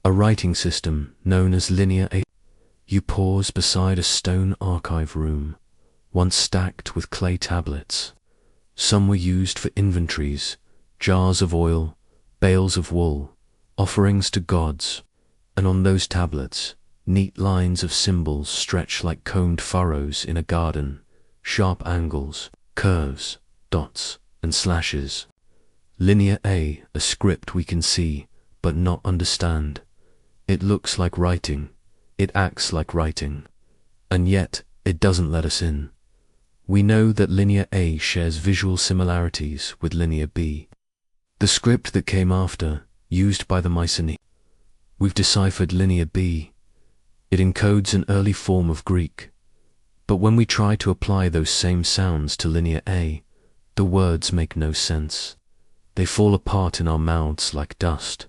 a writing system known as linear A. You pause beside a stone archive room, once stacked with clay tablets. Some were used for inventories, jars of oil, bales of wool, offerings to gods, and on those tablets, neat lines of symbols stretch like combed furrows in a garden, sharp angles, curves, dots, and slashes. Linear A script we can see, but not understand. It looks like writing, it acts like writing, and yet it doesn't let us in. We know that Linear A shares visual similarities with Linear B, the script that came after, used by the Mycenaeans. We've deciphered Linear B. It encodes an early form of Greek, but when we try to apply those same sounds to Linear A, the words make no sense. They fall apart in our mouths like dust.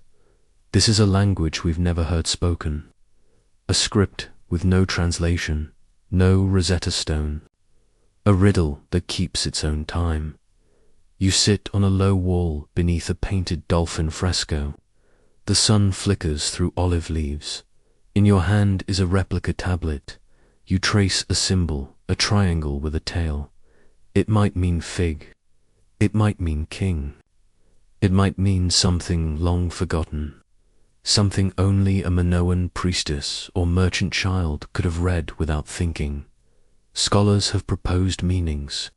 This is a language we've never heard spoken, a script with no translation, no Rosetta Stone, a riddle that keeps its own time. You sit on a low wall beneath a painted dolphin fresco. The sun flickers through olive leaves. In your hand is a replica tablet. You trace a symbol, a triangle with a tail. It might mean fig. It might mean king. It might mean something long forgotten, something only a Minoan priestess or merchant child could have read without thinking. Scholars have proposed meanings.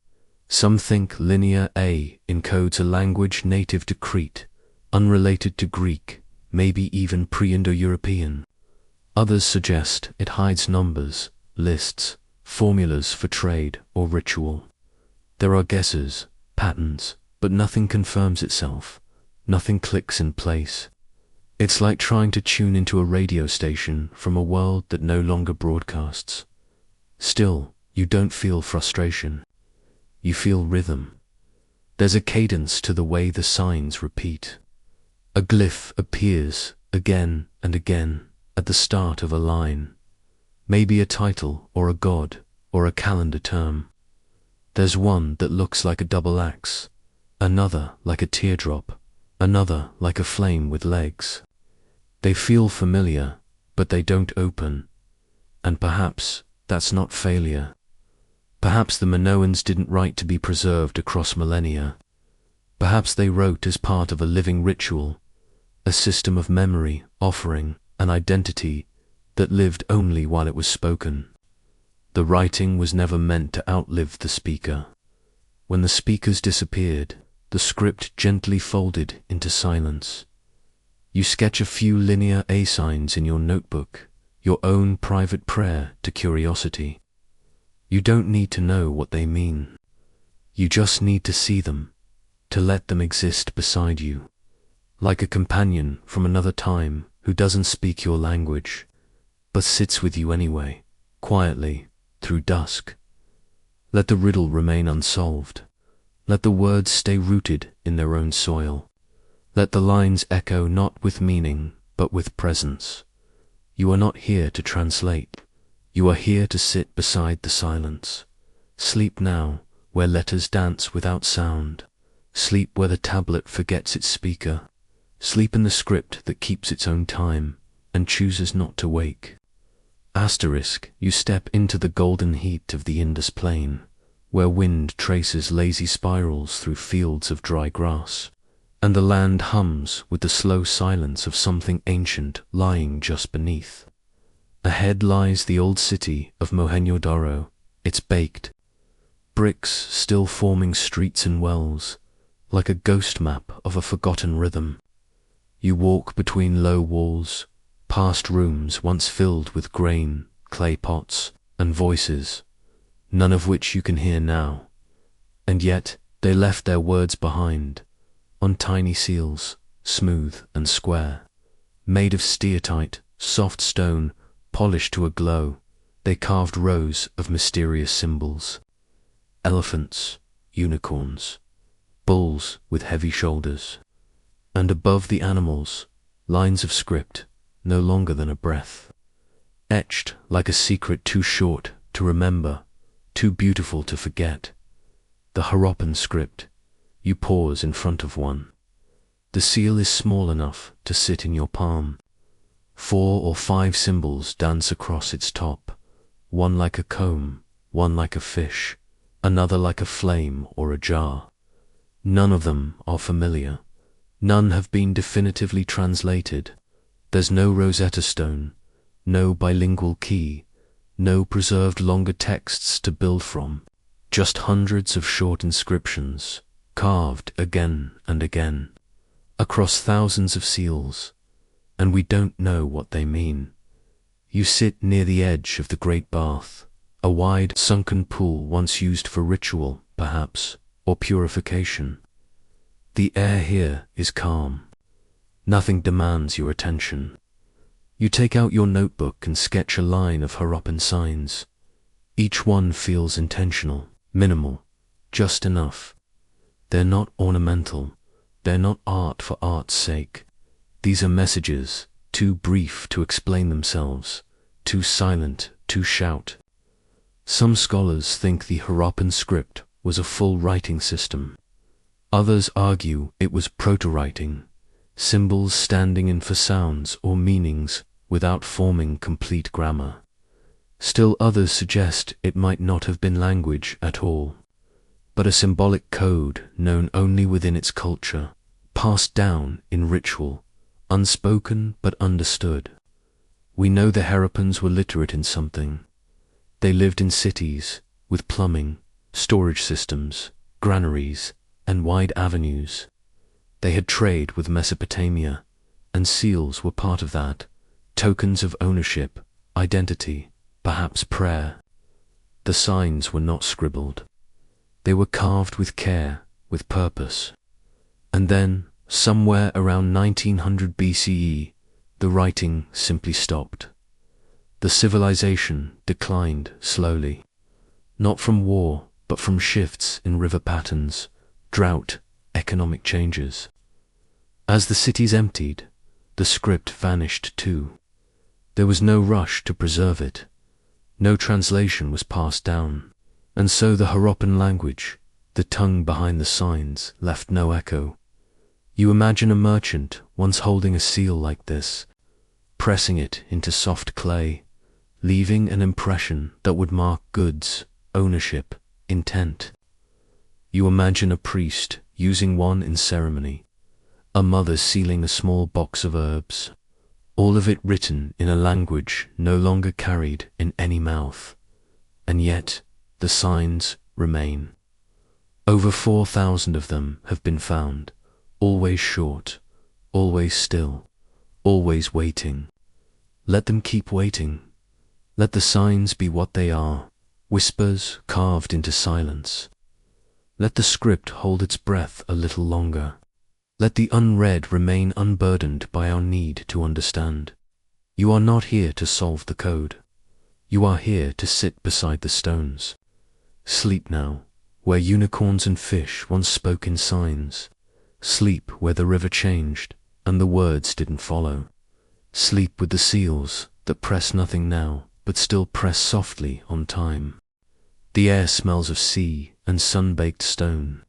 Some think Linear A encodes a language native to Crete, unrelated to Greek, maybe even pre-Indo-European. Others suggest it hides numbers, lists, formulas for trade or ritual. There are guesses, patterns, but nothing confirms itself. Nothing clicks in place. It's like trying to tune into a radio station from a world that no longer broadcasts. Still, you don't feel frustration. You feel rhythm. There's a cadence to the way the signs repeat. A glyph appears again and again at the start of a line. Maybe a title or a god or a calendar term. There's one that looks like a double axe, another like a teardrop, another like a flame with legs. They feel familiar, but they don't open. And perhaps that's not failure. Perhaps the Minoans didn't write to be preserved across millennia. Perhaps they wrote as part of a living ritual, a system of memory, offering, an identity that lived only while it was spoken. The writing was never meant to outlive the speaker. When the speakers disappeared, the script gently folded into silence. You sketch a few Linear A signs in your notebook, your own private prayer to curiosity. You don't need to know what they mean. You just need to see them, to let them exist beside you, like a companion from another time who doesn't speak your language, but sits with you anyway, quietly, through dusk. Let the riddle remain unsolved. Let the words stay rooted in their own soil. Let the lines echo not with meaning, but with presence. You are not here to translate. You are here to sit beside the silence. Sleep now, where letters dance without sound. Sleep where the tablet forgets its speaker. Sleep in the script that keeps its own time and chooses not to wake. Asterisk, you step into the golden heat of the Indus plain, where wind traces lazy spirals through fields of dry grass, and the land hums with the slow silence of something ancient lying just beneath. Ahead lies the old city of Mohenjo-daro, its baked bricks still forming streets and wells, like a ghost map of a forgotten rhythm. You walk between low walls, past rooms once filled with grain, clay pots, and voices, none of which you can hear now. And yet they left their words behind, on tiny seals, smooth and square. Made of steatite, soft stone, polished to a glow, they carved rows of mysterious symbols. Elephants, unicorns, bulls with heavy shoulders, and above the animals, lines of script no longer than a breath, etched like a secret too short to remember, too beautiful to forget. The Harappan script. You pause in front of one. The seal is small enough to sit in your palm. 4 or 5 symbols dance across its top, one like a comb, one like a fish, another like a flame or a jar. None of them are familiar. None have been definitively translated. There's no Rosetta Stone, no bilingual key, no preserved longer texts to build from, just hundreds of short inscriptions, carved again and again, across thousands of seals, and we don't know what they mean. You sit near the edge of the great bath, a wide, sunken pool once used for ritual, perhaps, or purification. The air here is calm. Nothing demands your attention. You take out your notebook and sketch a line of Harappan signs. Each one feels intentional, minimal, just enough. They're not ornamental. They're not art for art's sake. These are messages, too brief to explain themselves, too silent to shout. Some scholars think the Harappan script was a full writing system. Others argue it was proto-writing, symbols standing in for sounds or meanings without forming complete grammar. Still others suggest it might not have been language at all, but a symbolic code known only within its culture, passed down in ritual, unspoken but understood. We know the Harappans were literate in something. They lived in cities, with plumbing, storage systems, granaries, and wide avenues. They had trade with Mesopotamia, and seals were part of that, tokens of ownership, identity, perhaps prayer. The signs were not scribbled. They were carved with care, with purpose. And then, somewhere around 1900 BCE, the writing simply stopped. The civilization declined slowly, not from war, but from shifts in river patterns, drought, economic changes. As the cities emptied, the script vanished too. There was no rush to preserve it. No translation was passed down, and so the Harappan language, the tongue behind the signs, left no echo. You imagine a merchant once holding a seal like this, pressing it into soft clay, leaving an impression that would mark goods, ownership, intent. You imagine a priest using one in ceremony, a mother sealing a small box of herbs, all of it written in a language no longer carried in any mouth, and yet the signs remain. Over 4,000 of them have been found, always short, always still, always waiting. Let them keep waiting. Let the signs be what they are, whispers carved into silence. Let the script hold its breath a little longer. Let the unread remain unburdened by our need to understand. You are not here to solve the code. You are here to sit beside the stones. Sleep now, where unicorns and fish once spoke in signs. Sleep where the river changed and the words didn't follow. Sleep with the seals that press nothing now, but still press softly on time. The air smells of sea and sun-baked stone.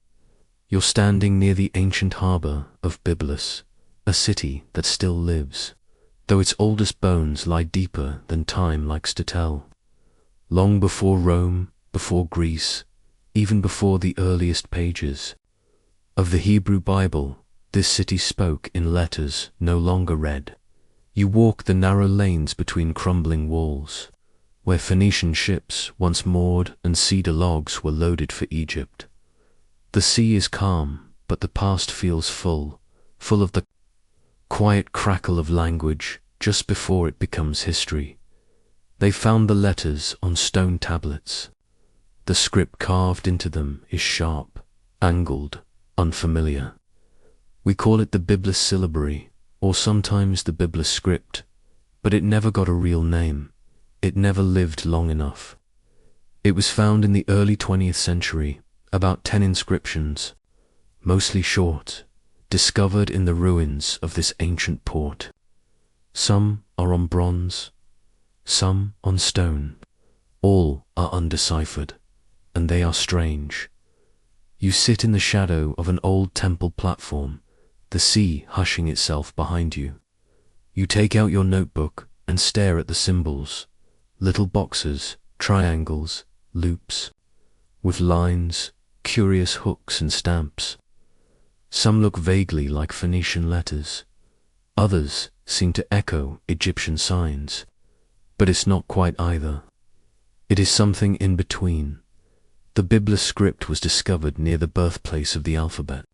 You're standing near the ancient harbour of Byblos, a city that still lives, though its oldest bones lie deeper than time likes to tell. Long before Rome, before Greece, even before the earliest pages of the Hebrew Bible, this city spoke in letters no longer read. You walk the narrow lanes between crumbling walls, where Phoenician ships once moored and cedar logs were loaded for Egypt. The sea is calm, but the past feels full of the quiet crackle of language just before it becomes history. They found the letters on stone tablets. The script carved into them is sharp, angled, unfamiliar. We call it the Byblos syllabary, or sometimes the Byblos script, but it never got a real name. It never lived long enough. It was found in the early 20th century, about 10 inscriptions, mostly short, discovered in the ruins of this ancient port. Some are on bronze, some on stone. All are undeciphered, and they are strange. You sit in the shadow of an old temple platform, the sea hushing itself behind you. You take out your notebook and stare at the symbols, little boxes, triangles, loops, with lines, curious hooks and stamps. Some look vaguely like Phoenician letters. Others seem to echo Egyptian signs. But it's not quite either. It is something in between. The Byblos script was discovered near the birthplace of the alphabet.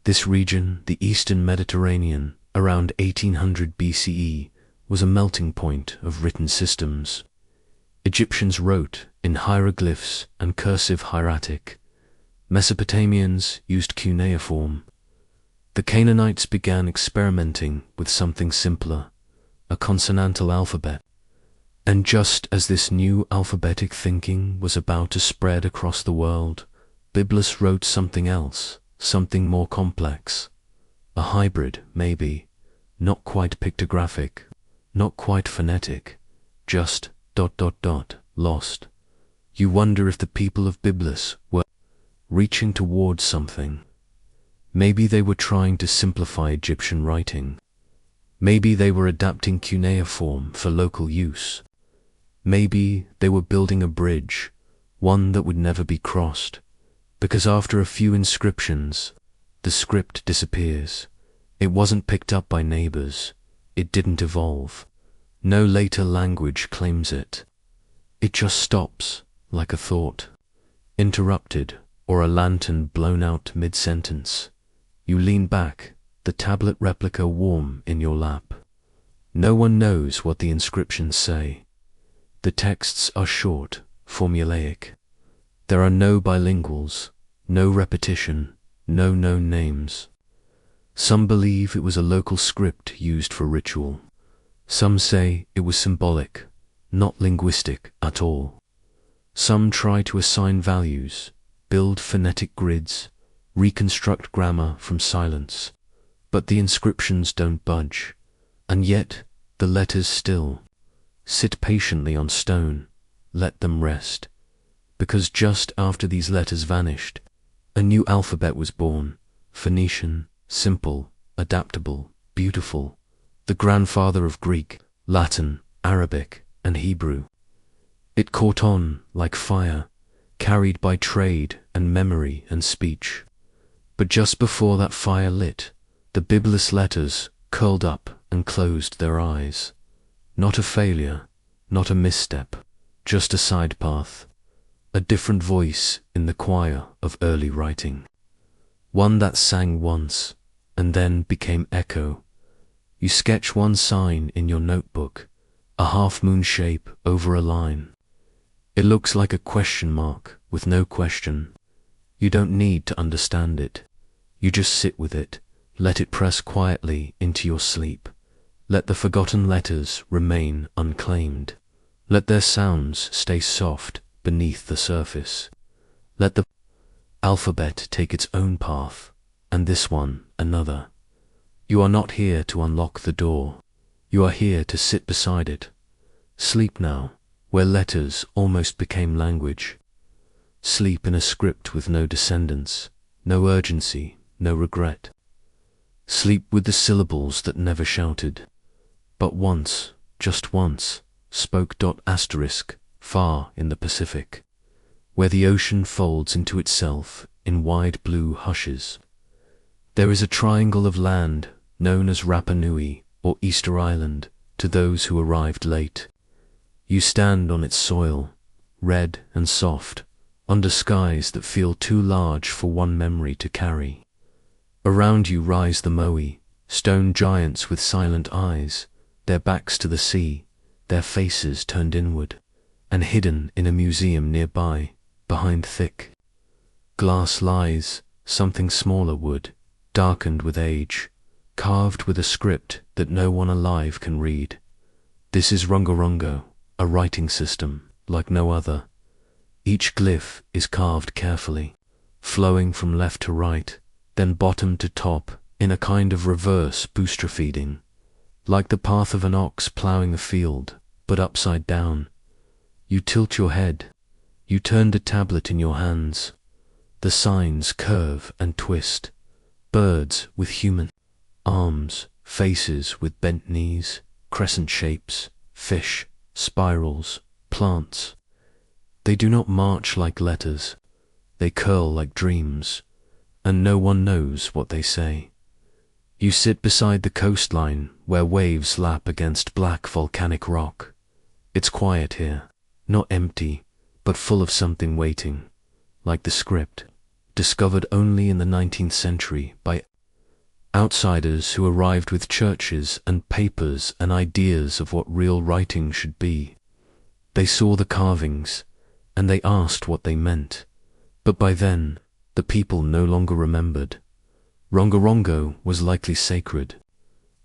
This region, the Eastern Mediterranean, around 1800 BCE, was a melting point of written systems. Egyptians wrote in hieroglyphs and cursive hieratic. Mesopotamians used cuneiform. The Canaanites began experimenting with something simpler, a consonantal alphabet. And just as this new alphabetic thinking was about to spread across the world, Byblos wrote something else, something more complex. A hybrid, maybe, not quite pictographic, not quite phonetic, just ... lost. You wonder if the people of Byblos were reaching towards something. Maybe they were trying to simplify Egyptian writing. Maybe they were adapting cuneiform for local use. Maybe they were building a bridge, one that would never be crossed, because after a few inscriptions, the script disappears. It wasn't picked up by neighbors. It didn't evolve. No later language claims it. It just stops, like a thought, interrupted, or a lantern blown out mid-sentence. You lean back, the tablet replica warm in your lap. No one knows what the inscriptions say. The texts are short, formulaic. There are no bilinguals, no repetition, no known names. Some believe it was a local script used for ritual. Some say it was symbolic, not linguistic at all. Some try to assign values, build phonetic grids, reconstruct grammar from silence. But the inscriptions don't budge, and yet the letters still. Sit patiently on stone, let them rest, because just after these letters vanished, a new alphabet was born, Phoenician, simple, adaptable, beautiful, the grandfather of Greek, Latin, Arabic, and Hebrew. It caught on like fire, carried by trade and memory and speech. But just before that fire lit, the Byblos letters curled up and closed their eyes. Not a failure, not a misstep, just a side path, a different voice in the choir of early writing. One that sang once, and then became echo. You sketch one sign in your notebook, a half-moon shape over a line. It looks like a question mark with no question. You don't need to understand it. You just sit with it, let it press quietly into your sleep. Let the forgotten letters remain unclaimed. Let their sounds stay soft beneath the surface. Let the alphabet take its own path, and this one another. You are not here to unlock the door. You are here to sit beside it. Sleep now, where letters almost became language. Sleep in a script with no descendants, no urgency, no regret. Sleep with the syllables that never shouted, but once, just once, spoke. Far in the Pacific, where the ocean folds into itself in wide blue hushes. There is a triangle of land known as Rapa Nui or Easter Island to those who arrived late. You stand on its soil, red and soft, under skies that feel too large for one memory to carry. Around you rise the moai, stone giants with silent eyes, their backs to the sea, their faces turned inward, and hidden in a museum nearby, behind thick glass lies something smaller wood, darkened with age, carved with a script that no one alive can read. This is Rongorongo, a writing system like no other. Each glyph is carved carefully, flowing from left to right, then bottom to top in a kind of reverse boustrophe, like the path of an ox ploughing a field, but upside down. You tilt your head, you turn the tablet in your hands. The signs curve and twist, birds with human arms, faces with bent knees, crescent shapes, fish, spirals, plants. They do not march like letters, they curl like dreams, and no one knows what they say. You sit beside the coastline where waves lap against black volcanic rock. It's quiet here, not empty, but full of something waiting, like the script, discovered only in the 19th century by outsiders who arrived with churches and papers and ideas of what real writing should be. They saw the carvings, and they asked what they meant, but by then the people no longer remembered. Rongorongo was likely sacred,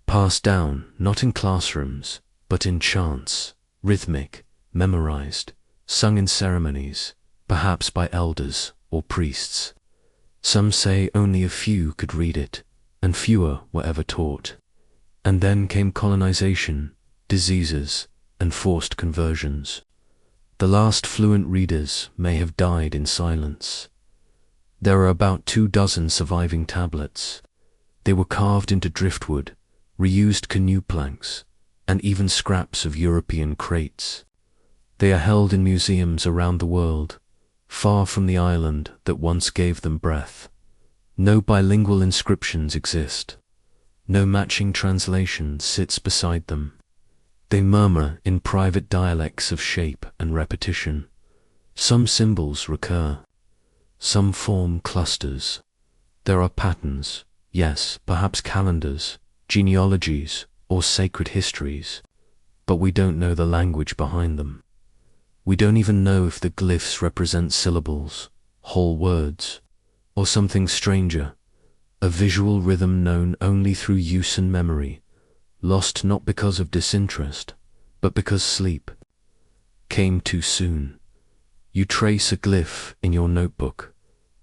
passed down not in classrooms, but in chants, rhythmic, memorized, sung in ceremonies, perhaps by elders or priests. Some say only a few could read it, and fewer were ever taught. And then came colonization, diseases, and forced conversions. The last fluent readers may have died in silence. There are about 24 surviving tablets. They were carved into driftwood, reused canoe planks, and even scraps of European crates. They are held in museums around the world, far from the island that once gave them breath. No bilingual inscriptions exist. No matching translation sits beside them. They murmur in private dialects of shape and repetition. Some symbols recur. Some form clusters. There are patterns, yes, perhaps calendars, genealogies, or sacred histories, but we don't know the language behind them. We don't even know if the glyphs represent syllables, whole words, or something stranger, a visual rhythm known only through use and memory, lost not because of disinterest, but because sleep came too soon. You trace a glyph in your notebook,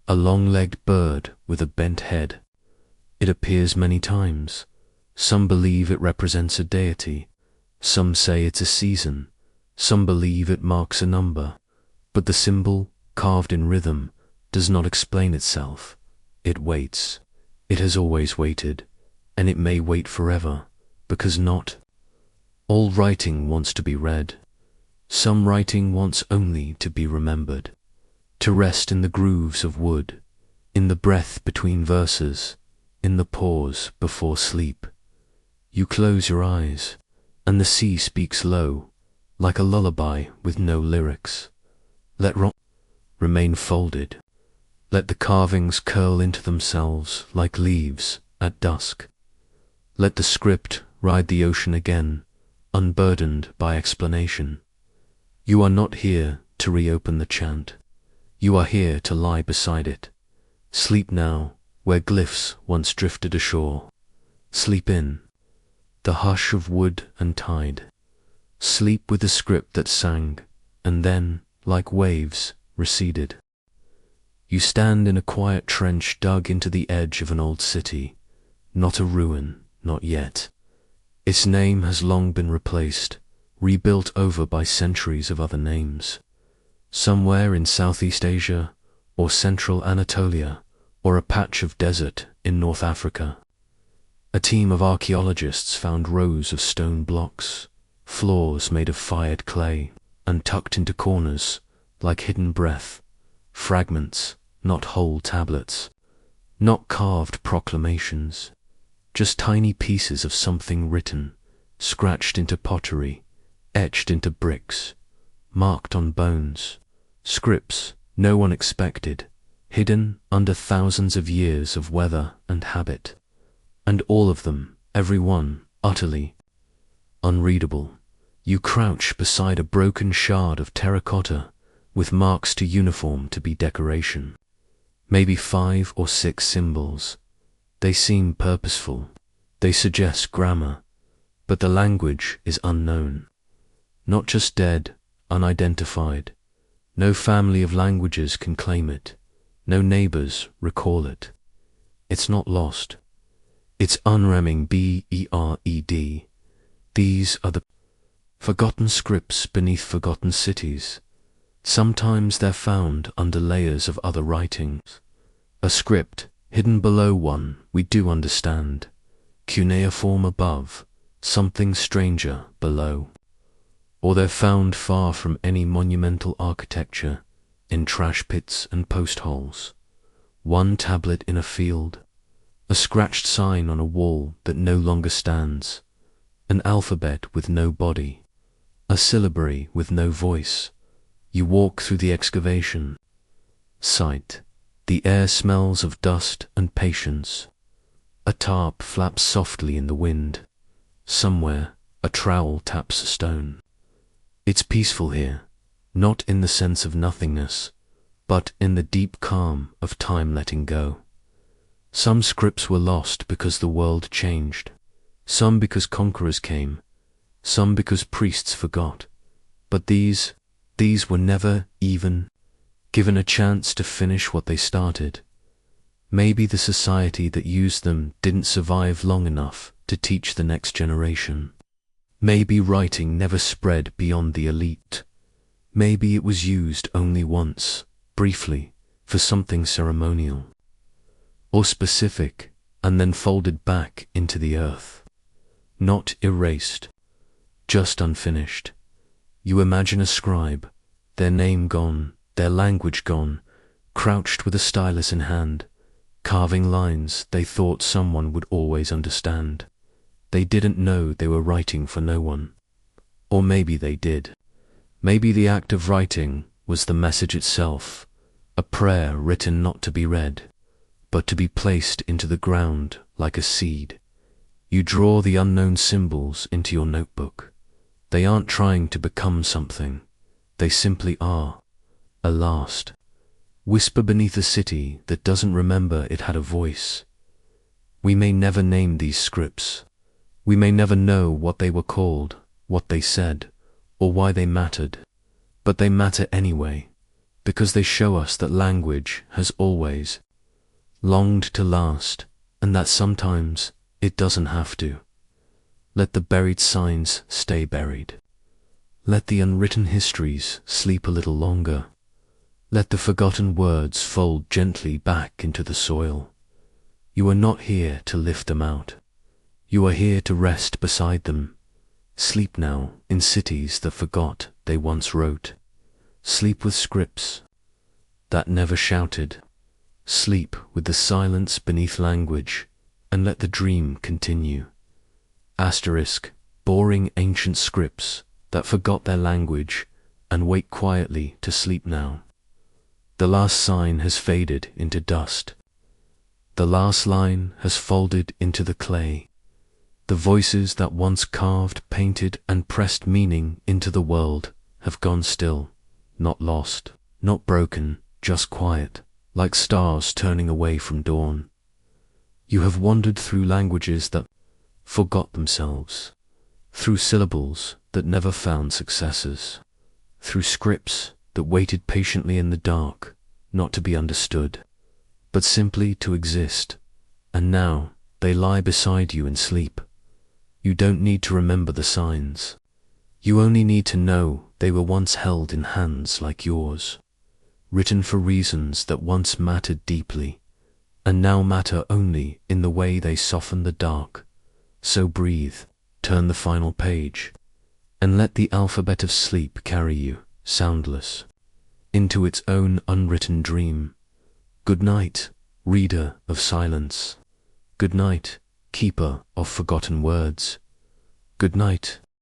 a long-legged bird with a bent head. It appears many times. Some believe it represents a deity, some say it's a season, some believe it marks a number, but the symbol, carved in rhythm, does not explain itself. It waits. It has always waited, and it may wait forever, because not all writing wants to be read. Some writing wants only to be remembered, to rest in the grooves of wood, in the breath between verses, in the pause before sleep. You close your eyes, and the sea speaks low, like a lullaby with no lyrics. Let remain folded. Let the carvings curl into themselves like leaves at dusk. Let the script ride the ocean again, unburdened by explanation. You are not here to reopen the chant. You are here to lie beside it, Sleep now, where glyphs once drifted ashore. Sleep in the hush of wood and tide. Sleep with the script that sang, and then, like waves, receded. You stand in a quiet trench dug into the edge of an old city, not a ruin, not yet. Its name has long been replaced, rebuilt over by centuries of other names. Somewhere in Southeast Asia, or Central Anatolia, or a patch of desert in North Africa. A team of archaeologists found rows of stone blocks, floors made of fired clay, and tucked into corners, like hidden breath, fragments, not whole tablets, not carved proclamations, just tiny pieces of something written, scratched into pottery, etched into bricks, marked on bones, scripts no one expected, hidden under thousands of years of weather and habit, and all of them, every one, utterly unreadable. You crouch beside a broken shard of terracotta, with marks too uniform to be decoration. Maybe 5 or 6 symbols. They seem purposeful. They suggest grammar, but the language is unknown. Not just dead, unidentified. No family of languages can claim it. No neighbors recall it. It's not lost. It's unramming B-E-R-E-D. These are the forgotten scripts beneath forgotten cities. Sometimes they're found under layers of other writings. A script hidden below one we do understand. Cuneiform above, something stranger below. Or they're found far from any monumental architecture, in trash pits and post holes. One tablet in a field, a scratched sign on a wall that no longer stands, an alphabet with no body, a syllabary with no voice. You walk through the excavation. Sight. The air smells of dust and patience. A tarp flaps softly in the wind. Somewhere, a trowel taps a stone. It's peaceful here, not in the sense of nothingness, but in the deep calm of time letting go. Some scripts were lost because the world changed, some because conquerors came, some because priests forgot, but these were never even given a chance to finish what they started. Maybe the society that used them didn't survive long enough to teach the next generation. Maybe writing never spread beyond the elite. Maybe it was used only once, briefly, for something ceremonial or specific, and then folded back into the earth. Not erased, just unfinished. You imagine a scribe, their name gone, their language gone, crouched with a stylus in hand, carving lines they thought someone would always understand. They didn't know they were writing for no one. Or maybe they did. Maybe the act of writing was the message itself, a prayer written not to be read, but to be placed into the ground like a seed. You draw the unknown symbols into your notebook. They aren't trying to become something. They simply are. A last whisper beneath a city that doesn't remember it had a voice. We may never name these scripts. We may never know what they were called, what they said, or why they mattered. But they matter anyway, because they show us that language has always longed to last, and that sometimes it doesn't have to. Let the buried signs stay buried. Let the unwritten histories sleep a little longer. Let the forgotten words fold gently back into the soil. You are not here to lift them out. You are here to rest beside them. Sleep now in cities that forgot they once wrote. Sleep with scripts that never shouted. Sleep with the silence beneath language, and let the dream continue. Asterisk, boring ancient scripts that forgot their language and wake quietly to sleep now. The last sign has faded into dust. The last line has folded into the clay. The voices that once carved, painted, and pressed meaning into the world have gone still, not lost, not broken, just quiet. like stars turning away from dawn. You have wandered through languages that forgot themselves, through syllables that never found successors, through scripts that waited patiently in the dark, not to be understood, but simply to exist. And now they lie beside you in sleep. You don't need to remember the signs. You only need to know they were once held in hands like yours, written for reasons that once mattered deeply, and now matter only in the way they soften the dark. So breathe, turn the final page, and let the alphabet of sleep carry you, soundless, into its own unwritten dream. Good night, reader of silence. Good night, keeper of forgotten words. Good night,